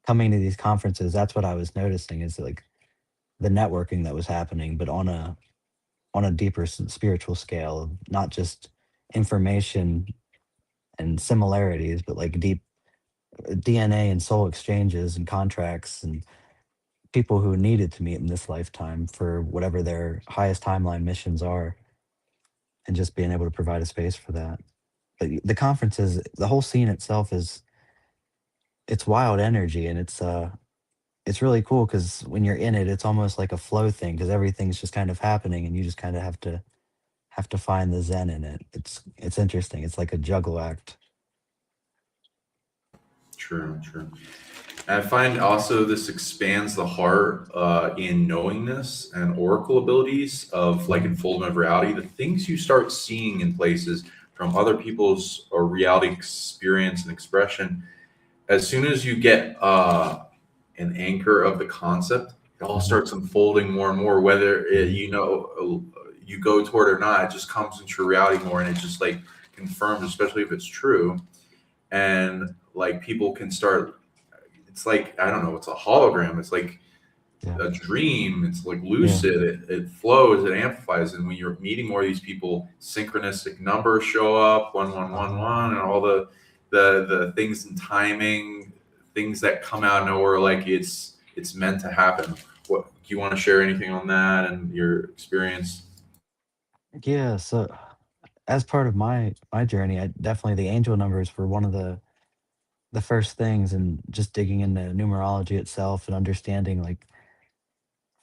[SPEAKER 2] coming to these conferences, that's what I was noticing, is like the networking that was happening, but on a deeper spiritual scale, of not just information and similarities, but like deep DNA and soul exchanges and contracts, and people who needed to meet in this lifetime for whatever their highest timeline missions are, and just being able to provide a space for that. But the conferences, the whole scene itself is it's wild energy, and it's really cool because when you're in it, it's almost like a flow thing because everything's just kind of happening, and you just kind of have to find the zen in it. It's interesting. It's like a juggle act.
[SPEAKER 1] True, true. And I find also this expands the heart in knowingness and oracle abilities of like
[SPEAKER 2] Mhm.
[SPEAKER 1] unfoldment of reality. The things you start seeing in places from other people's or reality experience and expression, as soon as you get an anchor of the concept, it all starts unfolding more and more. Whether you go toward it or not, it just comes into your reality more, and it just like confirms, especially if it's true. And like people can start. It's like, I don't know. It's a hologram. It's like a dream. It's like lucid. It flows. It amplifies. And when you're meeting more of these people, synchronistic numbers show up, 1111, and all the things in timing, things that come out of nowhere, like it's meant to happen. What do you want to share anything on that and your experience?
[SPEAKER 2] Yeah, so as part of my journey, I definitely the angel numbers were one of the first things, and just digging into numerology itself and understanding, like,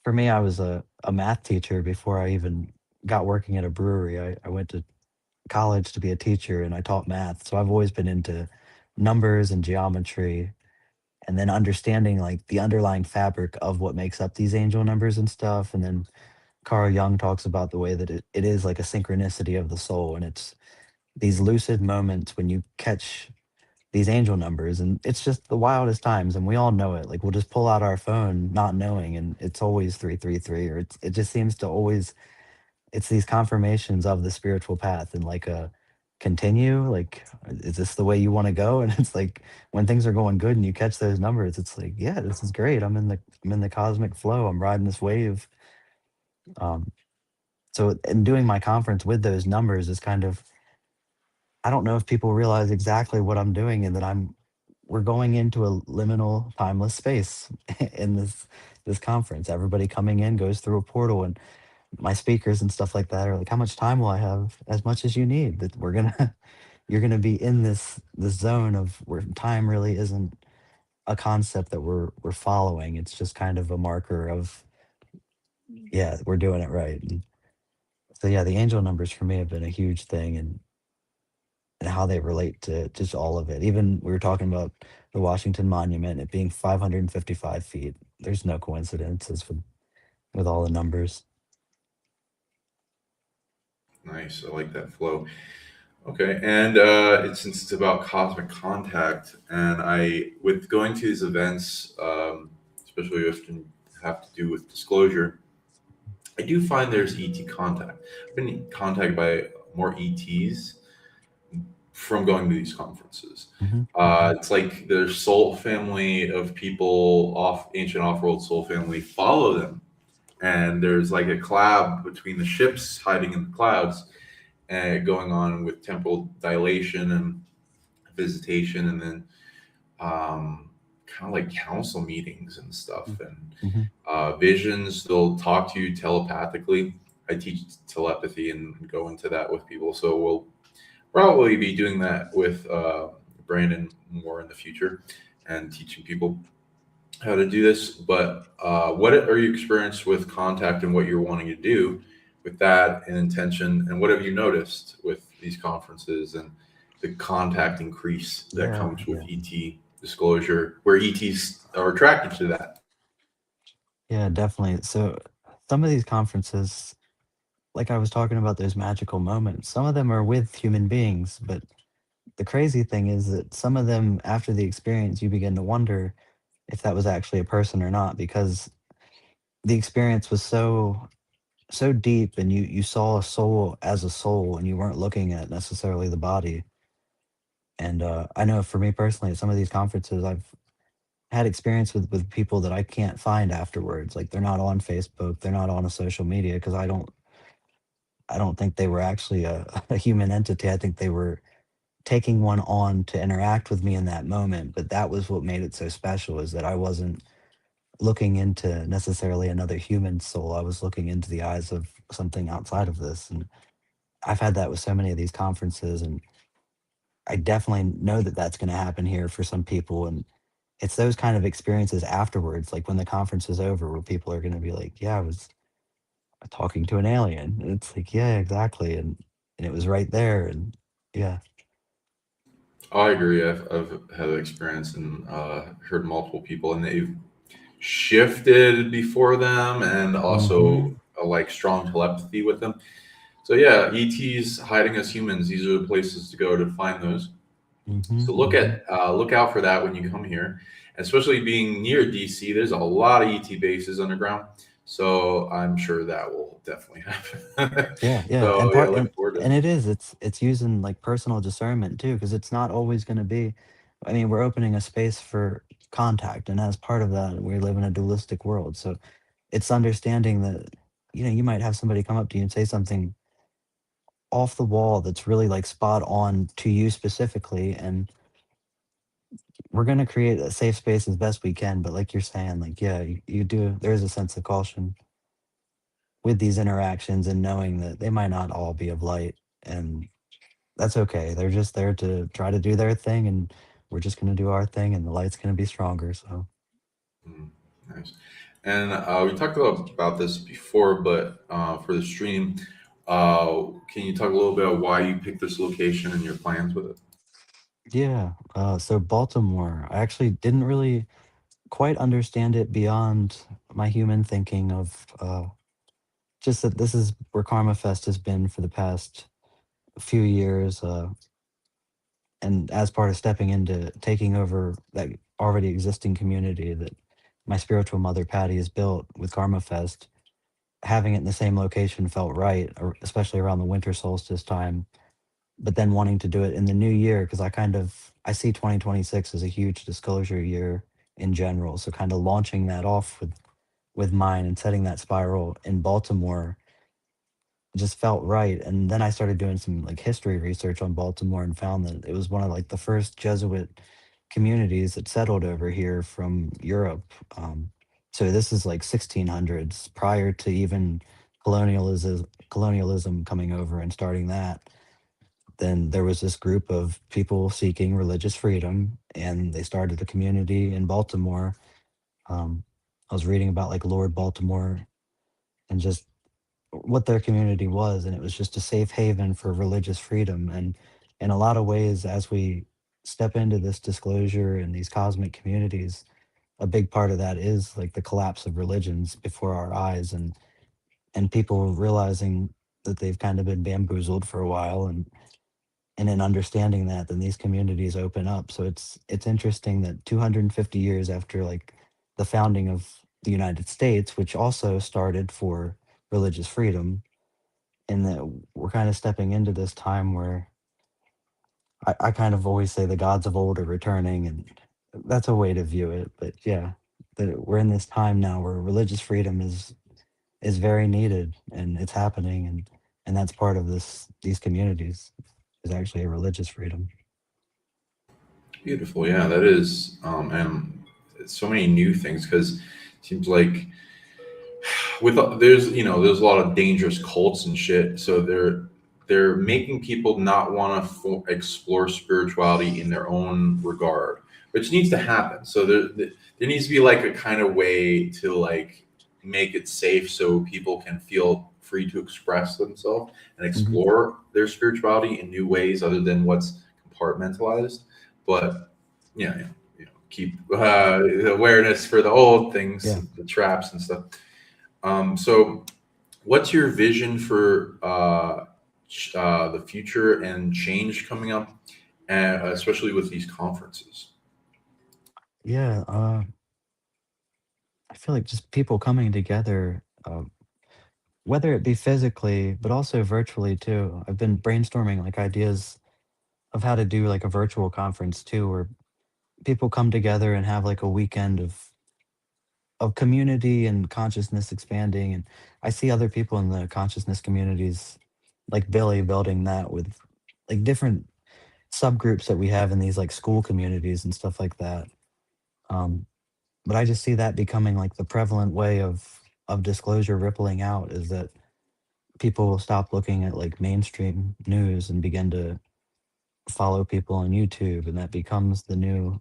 [SPEAKER 2] for me, I was a math teacher before I even got working at a brewery. I went to college to be a teacher, and I taught math, so I've always been into numbers and geometry, and then understanding, like, the underlying fabric of what makes up these angel numbers and stuff. And then Carl Jung talks about the way that it is like a synchronicity of the soul, and it's these lucid moments when you catch these angel numbers, and it's just the wildest times, and we all know it. Like, we'll just pull out our phone not knowing, and it's always 333, or it just seems to always, it's these confirmations of the spiritual path, and like a continue, like, is this the way you want to go? And it's like when things are going good and you catch those numbers, it's like, yeah, this is great. I'm in the cosmic flow. I'm riding this wave. Um, so in doing my conference with those numbers is kind of, I don't know if people realize exactly what I'm doing, and that we're going into a liminal timeless space in this conference. Everybody coming in goes through a portal, and my speakers and stuff like that are like, how much time will I have? As much as you need. That we're gonna you're gonna be in this zone of where time really isn't a concept that we're following. It's just kind of a marker of, yeah, we're doing it right. And so yeah, the angel numbers for me have been a huge thing, and how they relate to just all of it. Even we were talking about the Washington Monument, it being 555 feet. There's no coincidences with all the numbers.
[SPEAKER 1] Nice. I like that flow. Okay, and since it's about cosmic contact, and with going to these events, especially if they have to do with disclosure, I do find there's ET contact. I've been contacted by more ETs from going to these conferences.
[SPEAKER 2] Hmm.
[SPEAKER 1] It's like their soul family of people, off ancient off-world soul family, follow them, and there's like a collab between the ships hiding in the clouds, going on with temporal dilation and visitation, and then kind of like council meetings and stuff, and
[SPEAKER 2] Hmm.
[SPEAKER 1] visions. They'll talk to you telepathically. I teach telepathy and go into that with people, so we'll probably be doing that with Brandon more in the future, and teaching people how to do this. But what are you experienced with contact, and what you're wanting to do with that and intention, and what have you noticed with these conferences and the contact increase that
[SPEAKER 2] Yeah,
[SPEAKER 1] comes with
[SPEAKER 2] yeah,
[SPEAKER 1] ET disclosure, where ETs are attracted to that?
[SPEAKER 2] yeah, definitely. So some of these conferences, like I was talking about, those magical moments, some of them are with human beings, but the crazy thing is that some of them, after the experience, you begin to wonder if that was actually a person or not, because the experience was so deep, and you saw a soul as a soul, and you weren't looking at necessarily the body. And I know for me personally, at some of these conferences, I've had experience with people that I can't find afterwards. Like, they're not on Facebook, they're not on a social media, because I don't think they were actually a human entity. I think they were taking one on to interact with me in that moment. But that was what made it so special, is that I wasn't looking into necessarily another human soul. I was looking into the eyes of something outside of this. And I've had that with so many of these conferences, and I definitely know that that's going to happen here for some people. And it's those kind of experiences afterwards, like when the conference is over, where people are going to be like, "Yeah, I was talking to an alien." And it's like, "Yeah, exactly," and it was right there. And yeah,
[SPEAKER 1] I agree. I've had that experience, and heard multiple people, and they've shifted before them, and
[SPEAKER 2] hmm,
[SPEAKER 1] also like strong telepathy with them. So yeah, ETs hiding as humans. These are the places to go to find those.
[SPEAKER 2] Hmm.
[SPEAKER 1] So
[SPEAKER 2] Hmm.
[SPEAKER 1] look out for that when you come here, especially being near DC. There's a lot of ET bases underground, so I'm sure that will definitely happen.
[SPEAKER 2] Yeah, yeah, and
[SPEAKER 1] So yeah,
[SPEAKER 2] part
[SPEAKER 1] looking forward to it.
[SPEAKER 2] and it is. It's using like personal discernment too, because it's not always going to be. I mean, we're opening a space for contact, and as part of that, we live in a dualistic world. So it's understanding that you might have somebody come up to you and say something off the wall that's really like spot on to you specifically, and we're going to create a safe space as best we can. But like you're saying, like yeah, you do. There is a sense of caution with these interactions and knowing that they might not all be of light, and that's okay. They're just there to try to do their thing, and we're just going to do our thing, and the light's going to be stronger. So,
[SPEAKER 1] Mm, nice. And we talked about this before, but for the stream, can you talk a little bit about why you picked this location and your plans with it?
[SPEAKER 2] yeah. So Baltimore, I actually didn't really quite understand it beyond my human thinking of just that this is where KarmaFest has been for the past few years. And as part of stepping into taking over that already existing community that my spiritual mother Patty has built with KarmaFest, having it in the same location felt right, especially around the winter solstice time. But then wanting to do it in the new year because I see 2026 as a huge disclosure year in general. So kind of launching that off with mine and setting that spiral in Baltimore just felt right. And then I started doing some like history research on Baltimore and found that it was one of like the first Jesuit communities that settled over here from Europe. So this is like 1600s prior to even colonialism coming over and starting that. Then there was this group of people seeking religious freedom, and they started a community in Baltimore. Um, I was reading about like Lord Baltimore and just what their community was, and it was just a safe haven for religious freedom. And in a lot of ways, as we step into this disclosure and these cosmic communities, a big part of that is like the collapse of religions before our eyes, and people realizing that they've kind of been bamboozled for a while, and in understanding that, then these communities open up. So it's interesting that 250 years after like the founding of the United States, which also started for religious freedom, and that we're kind of stepping into this time where I kind of always say the gods of old are returning, and that's a way to view it. But yeah, that we're in this time now where religious freedom is very needed, and it's happening, and that's part of these communities is actually a religious freedom.
[SPEAKER 1] Beautiful, yeah, that is, and it's so many new things because it seems like there's a lot of dangerous cults and shit. So they're making people not want to explore spirituality in their own regard, which needs to happen. So there needs to be like a kind of way to like make it safe so people can feel free to express themselves and
[SPEAKER 2] Hmm.
[SPEAKER 1] explore their spirituality in new ways other than what's compartmentalized. But yeah, keep awareness for the old things,
[SPEAKER 2] Yeah.
[SPEAKER 1] the traps and stuff. So, what's your vision for the future and change coming up, and especially with these conferences?
[SPEAKER 2] Yeah. I feel like just people coming together, whether it be physically, but also virtually too. I've been brainstorming like ideas of how to do like a virtual conference too, where people come together and have like a weekend of community and consciousness expanding. And I see other people in the consciousness communities, like Billy, building that with like different subgroups that we have in these like school communities and stuff like that. Um, but I just see that becoming like the prevalent way of disclosure rippling out is that people will stop looking at like mainstream news and begin to follow people on YouTube, and that becomes the new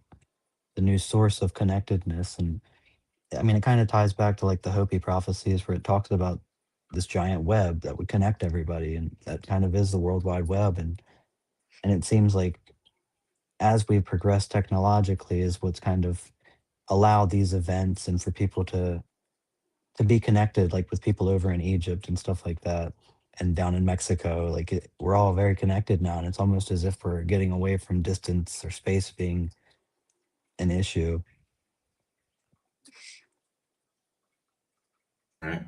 [SPEAKER 2] source of connectedness. And I mean, it kind of ties back to like the Hopi prophecies where it talks about this giant web that would connect everybody, and that kind of is the World Wide Web. And it seems like as we progress technologically is what's kind of allowed these events and for people to be connected, like with people over in Egypt and stuff like that. and down in Mexico. Like we're all very connected now, and it's almost as if we're getting away from distance or space being an issue.
[SPEAKER 1] Right.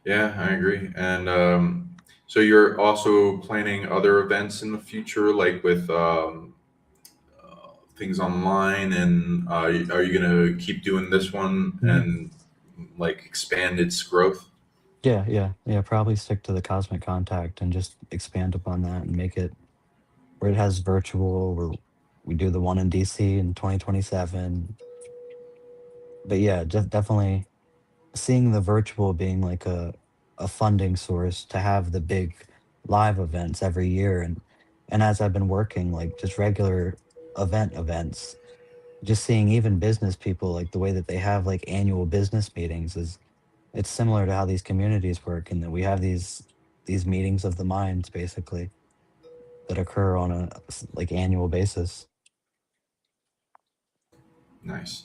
[SPEAKER 1] Yeah, I agree. And so you're also planning other events in the future, like with things online, and are you going to keep doing this one
[SPEAKER 2] Mhm.
[SPEAKER 1] and like expand its growth?
[SPEAKER 2] Yeah, yeah, yeah. Probably stick to the cosmic contact and just expand upon that and make it where it has virtual. Where we do the one in DC in 2027. But yeah, just definitely seeing the virtual being like a funding source to have the big live events every year. And as I've been working like just regular events, just seeing even business people, like the way that they have like annual business meetings is it's similar to how these communities work, and that we have these meetings of the minds basically that occur on a like annual basis.
[SPEAKER 1] Nice.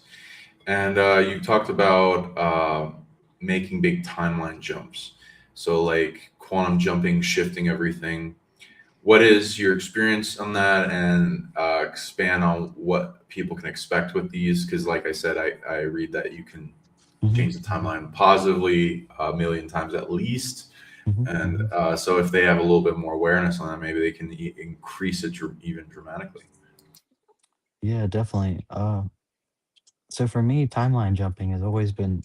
[SPEAKER 1] And you talked about making big timeline jumps. So, like quantum jumping, shifting everything. What is your experience on that? And expand on what people can expect with these? Because, like I said, I read that you can
[SPEAKER 2] Hmm.
[SPEAKER 1] change the timeline positively a million times at least.
[SPEAKER 2] Hmm.
[SPEAKER 1] And
[SPEAKER 2] Hmm.
[SPEAKER 1] so, if they have a little bit more awareness on that, maybe they can increase it even dramatically.
[SPEAKER 2] Yeah, definitely. So for me, timeline jumping has always been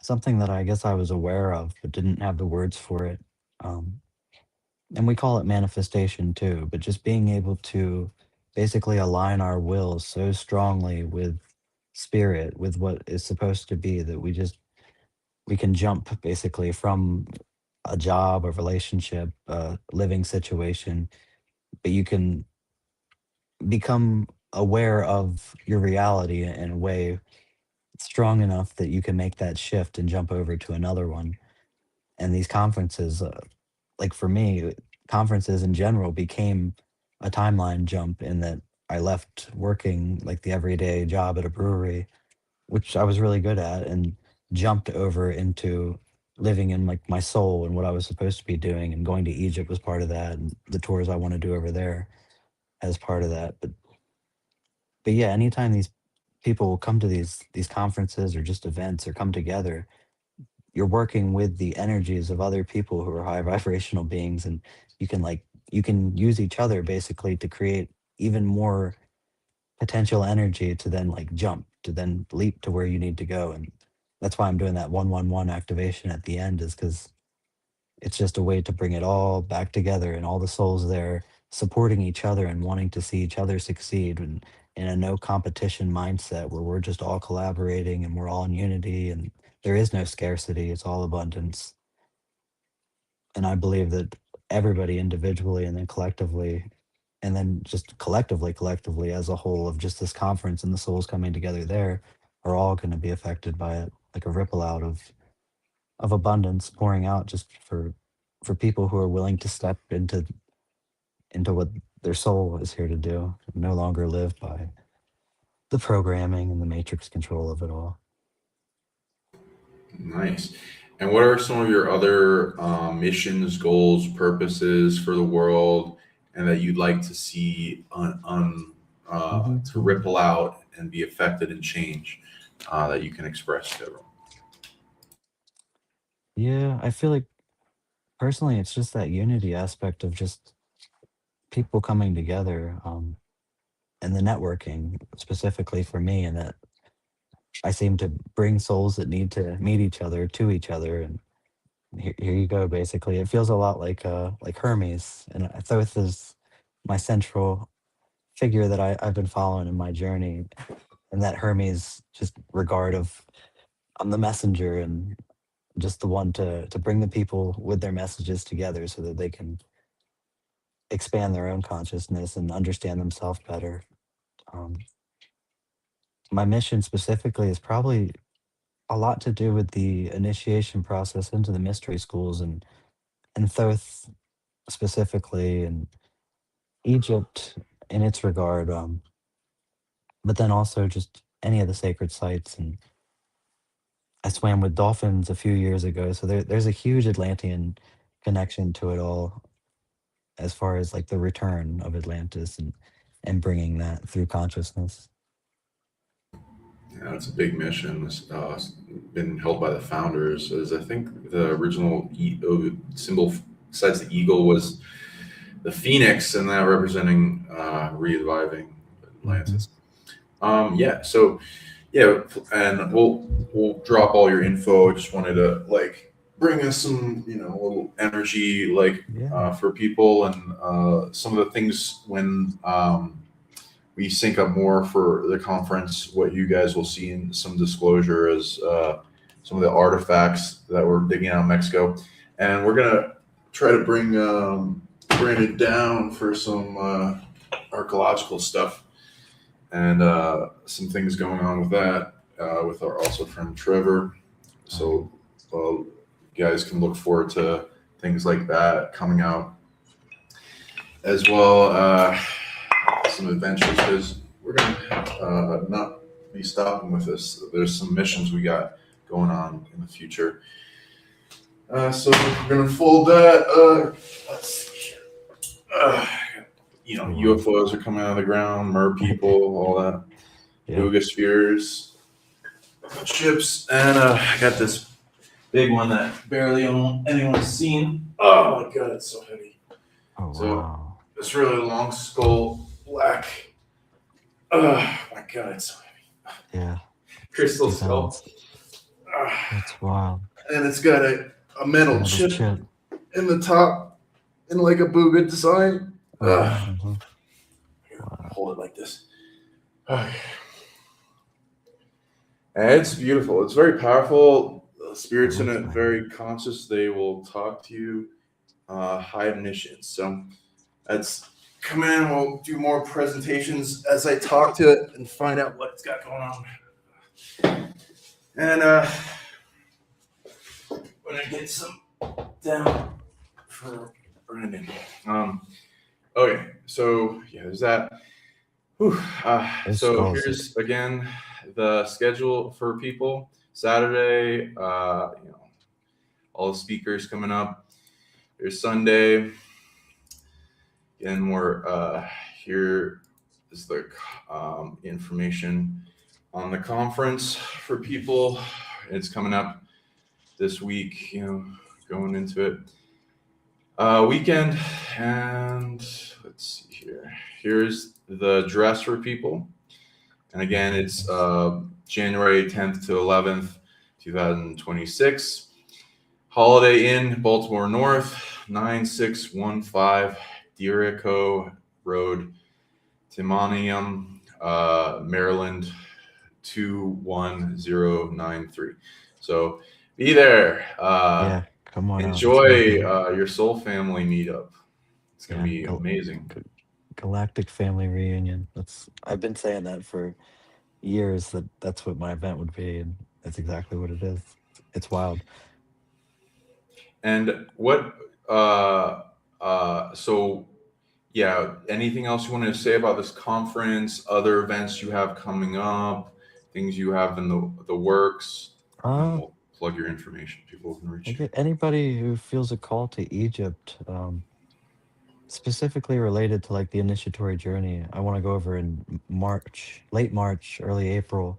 [SPEAKER 2] something that I guess I was aware of, but didn't have the words for it. Um, and we call it manifestation too, but just being able to basically align our wills so strongly with spirit, with what is supposed to be, that we can jump basically from a job, a relationship, a living situation, but you can become aware of your reality in a way strong enough that you can make that shift and jump over to another one. And these conferences, like for me, conferences in general became a timeline jump in that I left working like the everyday job at a brewery, which I was really good at, and jumped over into living in like my soul and what I was supposed to be doing. And going to Egypt was part of that, and the tours I want to do over there as part of that. But yeah, anytime these people will come to these conferences or just events or come together, you're working with the energies of other people who are high vibrational beings, and you can like you can use each other basically to create even more potential energy to then like jump to then leap to where you need to go. And that's why I'm doing that 111 activation at the end, is because it's just a way to bring it all back together, and all the souls there supporting each other and wanting to see each other succeed, and in a no competition mindset where we're just all collaborating and we're all in unity, and there is no scarcity, it's all abundance. And I believe that everybody individually and then collectively, and then just collectively as a whole of just this conference and the souls coming together there, are all going to be affected by it, like a ripple out of abundance pouring out just for people who are willing to step into what their soul is here to do, no longer live by the programming and the matrix control of it all.
[SPEAKER 1] Nice. And what are some of your other missions, goals, purposes for the world, and that you'd like to see
[SPEAKER 2] Hmm.
[SPEAKER 1] to
[SPEAKER 2] Hmm.
[SPEAKER 1] ripple out and be affected and change that you can express to everyone?
[SPEAKER 2] Yeah, I feel like personally it's just that unity aspect of just people coming together, and the networking specifically for me, and that I seem to bring souls that need to meet each other to each other. And here you go. Basically, it feels a lot like Hermes, and Thoth is my central figure that I've been following in my journey, and that Hermes just regard of I'm the messenger and just the one to bring the people with their messages together so that they can expand their own consciousness and understand themselves better. Um, my mission specifically is probably a lot to do with the initiation process into the mystery schools, and Thoth specifically, and Egypt in its regard, but then also just any of the sacred sites. And I swam with dolphins a few years ago, so there's a huge Atlantean connection to it all, as far as like the return of Atlantis and bringing that through consciousness.
[SPEAKER 1] Yeah, it's a big mission. It's been held by the founders. As I think the original symbol, besides the eagle, was the phoenix, and that representing reviving
[SPEAKER 2] Hmm.
[SPEAKER 1] Atlantis. Yeah. So yeah, and we'll drop all your info. Just wanted to like bring us some little energy like
[SPEAKER 2] Yeah.
[SPEAKER 1] for people and some of the things when we sync up more for the conference. What you guys will see in some disclosure is some of the artifacts that we're digging out of Mexico, and we're gonna try to bring Brandon down for some archaeological stuff and some things going on with that with our also friend Trevor. So you guys can look forward to things like that coming out as well. Some adventures because we're gonna not be stopping with this. There's some missions we got going on in the future. So we're gonna fold that. Let's see here.
[SPEAKER 2] Cool.
[SPEAKER 1] UFOs are coming out of the ground, mer people, all that.
[SPEAKER 2] Yeah.
[SPEAKER 1] Yoga spheres, ships, and I got this big one that barely anyone's seen. Oh my god, it's so heavy.
[SPEAKER 2] Oh
[SPEAKER 1] So
[SPEAKER 2] wow.
[SPEAKER 1] it's really long skull, black. My god, it's so heavy.
[SPEAKER 2] Yeah.
[SPEAKER 1] Crystal
[SPEAKER 2] 60
[SPEAKER 1] skull.
[SPEAKER 2] pounds.
[SPEAKER 1] Ah,
[SPEAKER 2] That's wild.
[SPEAKER 1] and it's got a metal
[SPEAKER 2] Metal
[SPEAKER 1] chip
[SPEAKER 2] chip.
[SPEAKER 1] in the top in like a booga design.
[SPEAKER 2] Uh-huh, uh-huh. Wow.
[SPEAKER 1] Hold it like this. Okay. And it's beautiful. It's very powerful. The
[SPEAKER 2] It
[SPEAKER 1] spirits in
[SPEAKER 2] looks
[SPEAKER 1] it
[SPEAKER 2] like it.
[SPEAKER 1] very conscious. They will talk to you. High omniscience. So that's come in. We'll do more presentations as I talk to it and find out what it's got going on. And when I get some down for Brandon. Okay, so yeah, there's that. Whew.
[SPEAKER 2] Those
[SPEAKER 1] So
[SPEAKER 2] skulls look.
[SPEAKER 1] here's again the schedule for people. Saturday, all the speakers coming up. There's Sunday. Again, more here is the information on the conference for people. It's coming up this week, going into it. Weekend, and let's see here. Here's the dress for people. And again, it's January 10th to 11th, 2026. Holiday Inn, Baltimore North, 9615 Deereco Road, Timonium, Maryland, 21093. So be there.
[SPEAKER 2] Yeah. Come on out. It's
[SPEAKER 1] Enjoy
[SPEAKER 2] worth it.
[SPEAKER 1] your soul family meetup. It's going to
[SPEAKER 2] Yeah.
[SPEAKER 1] be amazing.
[SPEAKER 2] Galactic family reunion. I've been saying that for years, that's what my event would be, and that's exactly what it is. It's wild.
[SPEAKER 1] And what, so yeah, anything else you want to say about this conference, other events you have coming up, things you have in the works? And
[SPEAKER 2] Uh,
[SPEAKER 1] we'll plug your information. People can
[SPEAKER 2] I
[SPEAKER 1] reach you.
[SPEAKER 2] get anybody who feels a call to Egypt, specifically related to like the initiatory journey. I want to go over in March, late March, early April,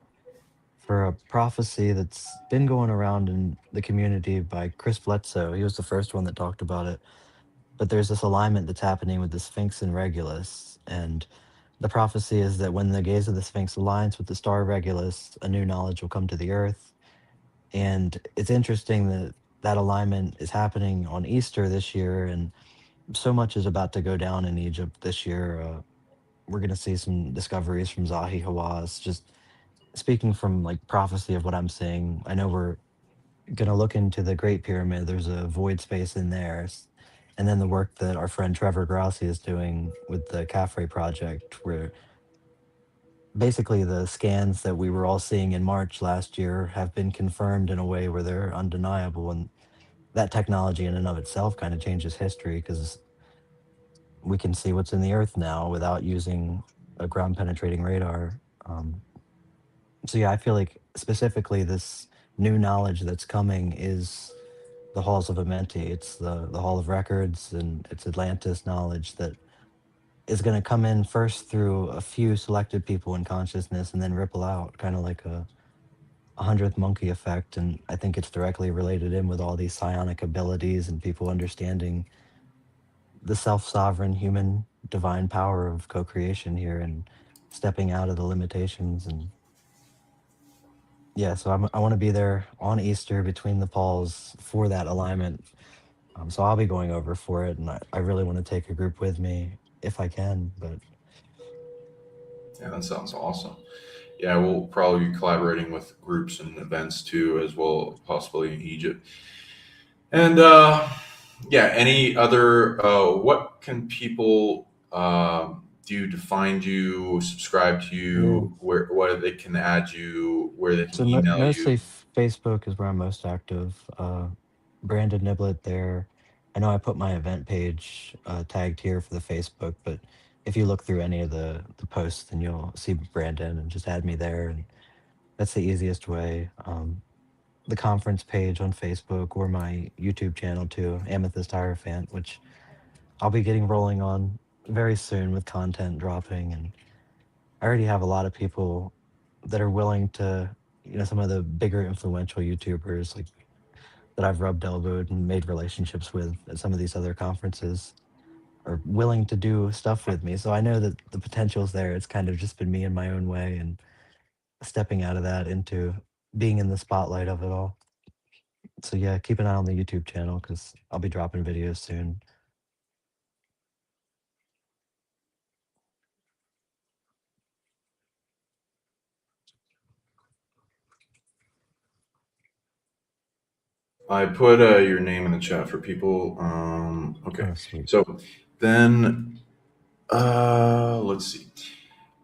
[SPEAKER 2] for a prophecy that's been going around in the community by Chris Bledsoe. He was the first one that talked about it. But there's this alignment that's happening with the Sphinx and Regulus. And the prophecy is that when the gaze of the Sphinx aligns with the star Regulus, a new knowledge will come to the earth. And it's interesting that that alignment is happening on Easter this year. And so much is about to go down in Egypt this year. We're going to see some discoveries from Zahi Hawass. Just speaking from like prophecy of what I'm seeing, I know we're going to look into the Great Pyramid. There's a void space in there. And then the work that our friend Trevor Grassi is doing with the CAFRE project, where basically the scans that we were all seeing in March last year have been confirmed in a way where they're undeniable. And that technology in and of itself kind of changes history because we can see what's in the earth now without using a ground penetrating radar. So yeah, I feel like specifically this new knowledge that's coming is the halls of Amenti. It's the Hall of Records, and it's Atlantis knowledge that is going to come in first through a few selected people in consciousness and then ripple out, kind of like a hundredth monkey effect. And I think it's directly related in with all these psionic abilities and people understanding the self-sovereign human divine power of co-creation here and stepping out of the limitations. And yeah, so I want to be there on Easter between the Pauls for that alignment. So I'll be going over for it, and I really want to take a group with me if I can. But
[SPEAKER 1] Yeah, that sounds awesome. Yeah, we'll probably be collaborating with groups and events too, as well, possibly in Egypt. And yeah, any other? What can people do to find you, subscribe to
[SPEAKER 2] yeah,
[SPEAKER 1] you? Where they can add you, where they can
[SPEAKER 2] so
[SPEAKER 1] email
[SPEAKER 2] mostly
[SPEAKER 1] you?
[SPEAKER 2] Facebook is where I'm most active. Brandon Niblett there. I know I put my event page tagged here for the Facebook, but if you look through any of the posts, then you'll see Brandon and just add me there, and that's the easiest way. The conference page on Facebook or my YouTube channel too, Amethyst Hierophant, which I'll be getting rolling on very soon with content dropping. And I already have a lot of people that are willing to, some of the bigger influential YouTubers like that I've rubbed elbowed and made relationships with at some of these other conferences are willing to do stuff with me. So I know that the potential's there. It's kind of just been me in my own way and stepping out of that into being in the spotlight of it all. So yeah, keep an eye on the YouTube channel because I'll be dropping videos soon.
[SPEAKER 1] I put your name in the chat for people. Okay,
[SPEAKER 2] Oh, sweet.
[SPEAKER 1] so then let's see.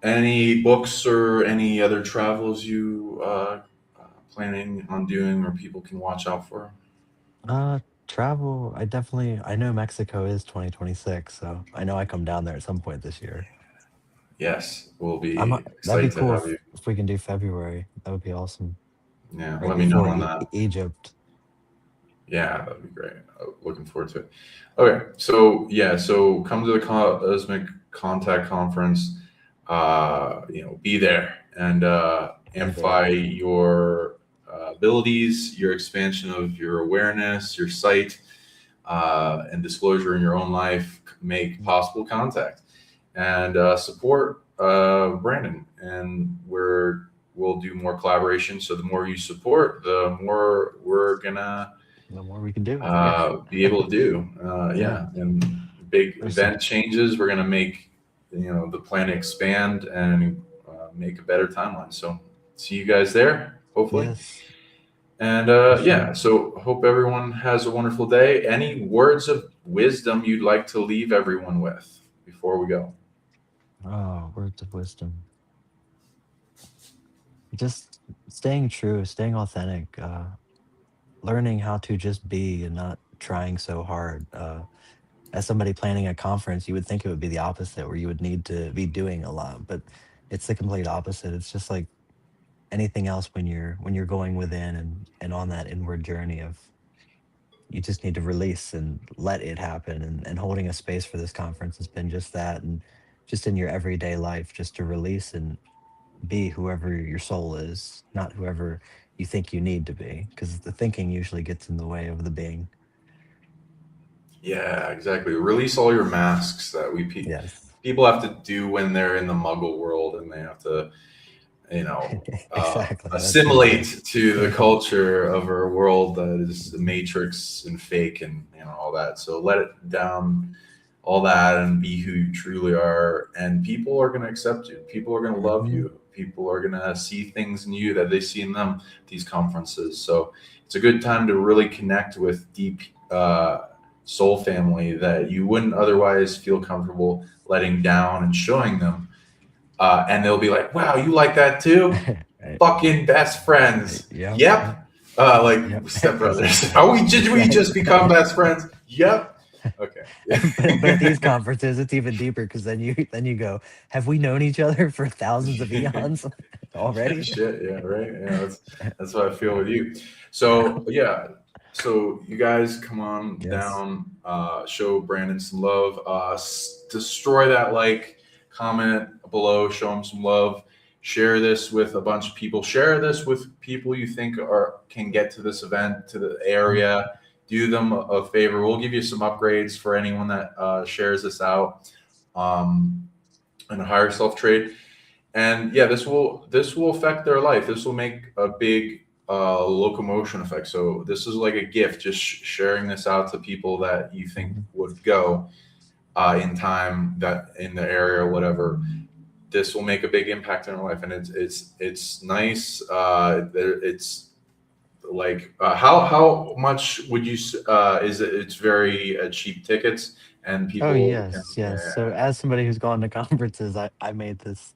[SPEAKER 1] Any books or any other travels you planning on doing, or people can watch out for?
[SPEAKER 2] Uh, Travel. I know Mexico is 2026, so I know I come down there at some point this year.
[SPEAKER 1] Yes, we'll
[SPEAKER 2] I'm.
[SPEAKER 1] be
[SPEAKER 2] That'd be
[SPEAKER 1] excited to
[SPEAKER 2] cool
[SPEAKER 1] have you.
[SPEAKER 2] if we can do February. That would be awesome.
[SPEAKER 1] Yeah,
[SPEAKER 2] Right
[SPEAKER 1] let me know
[SPEAKER 2] before
[SPEAKER 1] on that.
[SPEAKER 2] Egypt.
[SPEAKER 1] Yeah, that'd be great. Looking forward to it. Okay, so yeah, so come to the Cosmic Contact Conference. Be there and
[SPEAKER 2] Be there.
[SPEAKER 1] amplify your abilities, your expansion of your awareness, your sight, and disclosure in your own life. Make possible contact and support Brandon, and we'll do more collaboration. So the more you support, the more we're gonna
[SPEAKER 2] The more we can do. Yeah.
[SPEAKER 1] be able to do.
[SPEAKER 2] Yeah.
[SPEAKER 1] Yeah, and big
[SPEAKER 2] There's some.
[SPEAKER 1] event changes. We're gonna make the planet expand and make a better timeline. So see you guys there, hopefully.
[SPEAKER 2] Yes.
[SPEAKER 1] And
[SPEAKER 2] For
[SPEAKER 1] yeah,
[SPEAKER 2] sure.
[SPEAKER 1] so hope everyone has a wonderful day. Any words of wisdom you'd like to leave everyone with before we go?
[SPEAKER 2] Oh, words of wisdom. Just staying true, staying authentic, learning how to just be and not trying so hard. As somebody planning a conference, you would think it would be the opposite, where you would need to be doing a lot, but it's the complete opposite. It's just like anything else when you're going within and on that inward journey of you just need to release and let it happen. And holding a space for this conference has been just that. And just in your everyday life, just to release and be whoever your soul is, not whoever you think you need to be, because the thinking usually gets in the way of the being.
[SPEAKER 1] Yeah, exactly. Release all your masks that
[SPEAKER 2] Yes.
[SPEAKER 1] people have to do when they're in the Muggle world, and they have to
[SPEAKER 2] Exactly. That's so true.
[SPEAKER 1] assimilate to the culture of our world that is the matrix and fake and all that. So let it down, all that, and be who you truly are. And people are going to accept you. People are going to love
[SPEAKER 2] Hmm.
[SPEAKER 1] you. People are going to see things in you that they see in them at these conferences. So it's a good time to really connect with deep soul family that you wouldn't otherwise feel comfortable letting down and showing them. And they'll be like, wow, you like that too?
[SPEAKER 2] Right.
[SPEAKER 1] Fucking best friends.
[SPEAKER 2] Yep. Yep.
[SPEAKER 1] Yep. Like
[SPEAKER 2] Yep.
[SPEAKER 1] stepbrothers.
[SPEAKER 2] Exactly.
[SPEAKER 1] Are we? Did we just become best friends? Yep. Okay.
[SPEAKER 2] But at these conferences, it's even deeper because then you go, have we known each other for thousands of eons already?
[SPEAKER 1] Shit. Yeah. Right. Yeah. That's what I feel with you.
[SPEAKER 2] Yeah.
[SPEAKER 1] So yeah. So you guys come on
[SPEAKER 2] Yes.
[SPEAKER 1] down, show Brandon some love, destroy that like, comment below, show him some love, share this with a bunch of people, share this with people you think can get to this event, to the area, do them a favor. We'll give you some upgrades for anyone that shares this out, and a higher self trade. And yeah, this will affect their life. This will make a big locomotion effect. So this is like a gift, just sharing this out to people that you think would go in time, that in the area or whatever. This will make a big impact in their life, and it's nice. It's like how much would you is it? It's very cheap tickets, and people.
[SPEAKER 2] Oh yes,
[SPEAKER 1] Can,
[SPEAKER 2] yes. So as somebody who's gone to conferences, I made this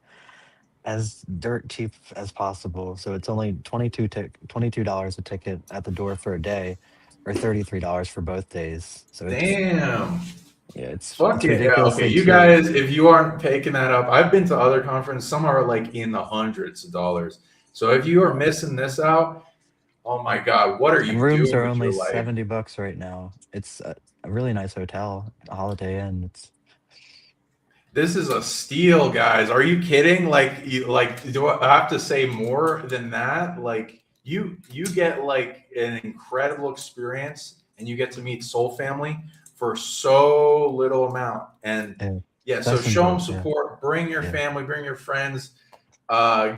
[SPEAKER 2] as dirt cheap as possible. So it's only $22 a ticket at the door for a day, or $33 for both days. So
[SPEAKER 1] damn.
[SPEAKER 2] yeah,
[SPEAKER 1] Fuck
[SPEAKER 2] it's
[SPEAKER 1] it. Yeah, okay.
[SPEAKER 2] ridiculously
[SPEAKER 1] You
[SPEAKER 2] cheap.
[SPEAKER 1] guys, if you aren't taking that up, I've been to other conferences. Some are like in the hundreds of dollars. So if you are missing this out, oh my God, what are
[SPEAKER 2] And
[SPEAKER 1] you
[SPEAKER 2] rooms
[SPEAKER 1] doing
[SPEAKER 2] are
[SPEAKER 1] with
[SPEAKER 2] only
[SPEAKER 1] your life?
[SPEAKER 2] $70 right now. It's a really nice hotel, a Holiday Inn. It's
[SPEAKER 1] This is a steal, guys. Are you kidding? Do I have to say more than that? Like you get like an incredible experience, and you get to meet Soul Family for so little amount. And
[SPEAKER 2] yeah,
[SPEAKER 1] yeah, so
[SPEAKER 2] best
[SPEAKER 1] show them
[SPEAKER 2] enjoyed. Yeah,
[SPEAKER 1] support. Bring your
[SPEAKER 2] yeah,
[SPEAKER 1] family, bring your friends.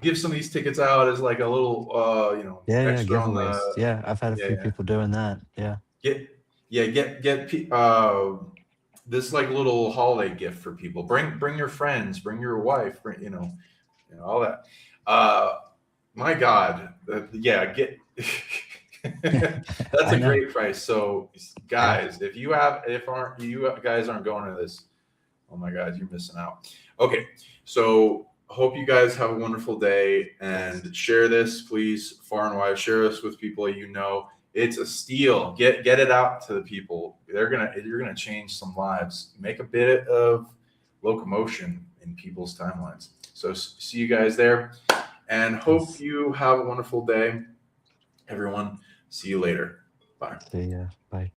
[SPEAKER 1] Give some of these tickets out as like a little,
[SPEAKER 2] yeah.
[SPEAKER 1] extra on the.
[SPEAKER 2] Giveaways. Yeah, I've had a
[SPEAKER 1] Yeah,
[SPEAKER 2] few
[SPEAKER 1] yeah.
[SPEAKER 2] people doing that. Yeah.
[SPEAKER 1] Get yeah this like little holiday gift for people. Bring your friends, bring your wife, bring all that. My God, yeah, get. That's
[SPEAKER 2] I
[SPEAKER 1] a
[SPEAKER 2] know.
[SPEAKER 1] great price. So
[SPEAKER 2] Yeah.
[SPEAKER 1] guys, if you guys aren't going to this, oh my God, you're missing out. Okay, so hope you guys have a wonderful day, and share this, please, far and wide. Share this with people you know. It's a steal. Get it out to the people. You're gonna change some lives. Make a bit of locomotion in people's timelines. So see you guys there, and hope
[SPEAKER 2] Yes.
[SPEAKER 1] you have a wonderful day, everyone. See you later. Bye.
[SPEAKER 2] See ya. Bye.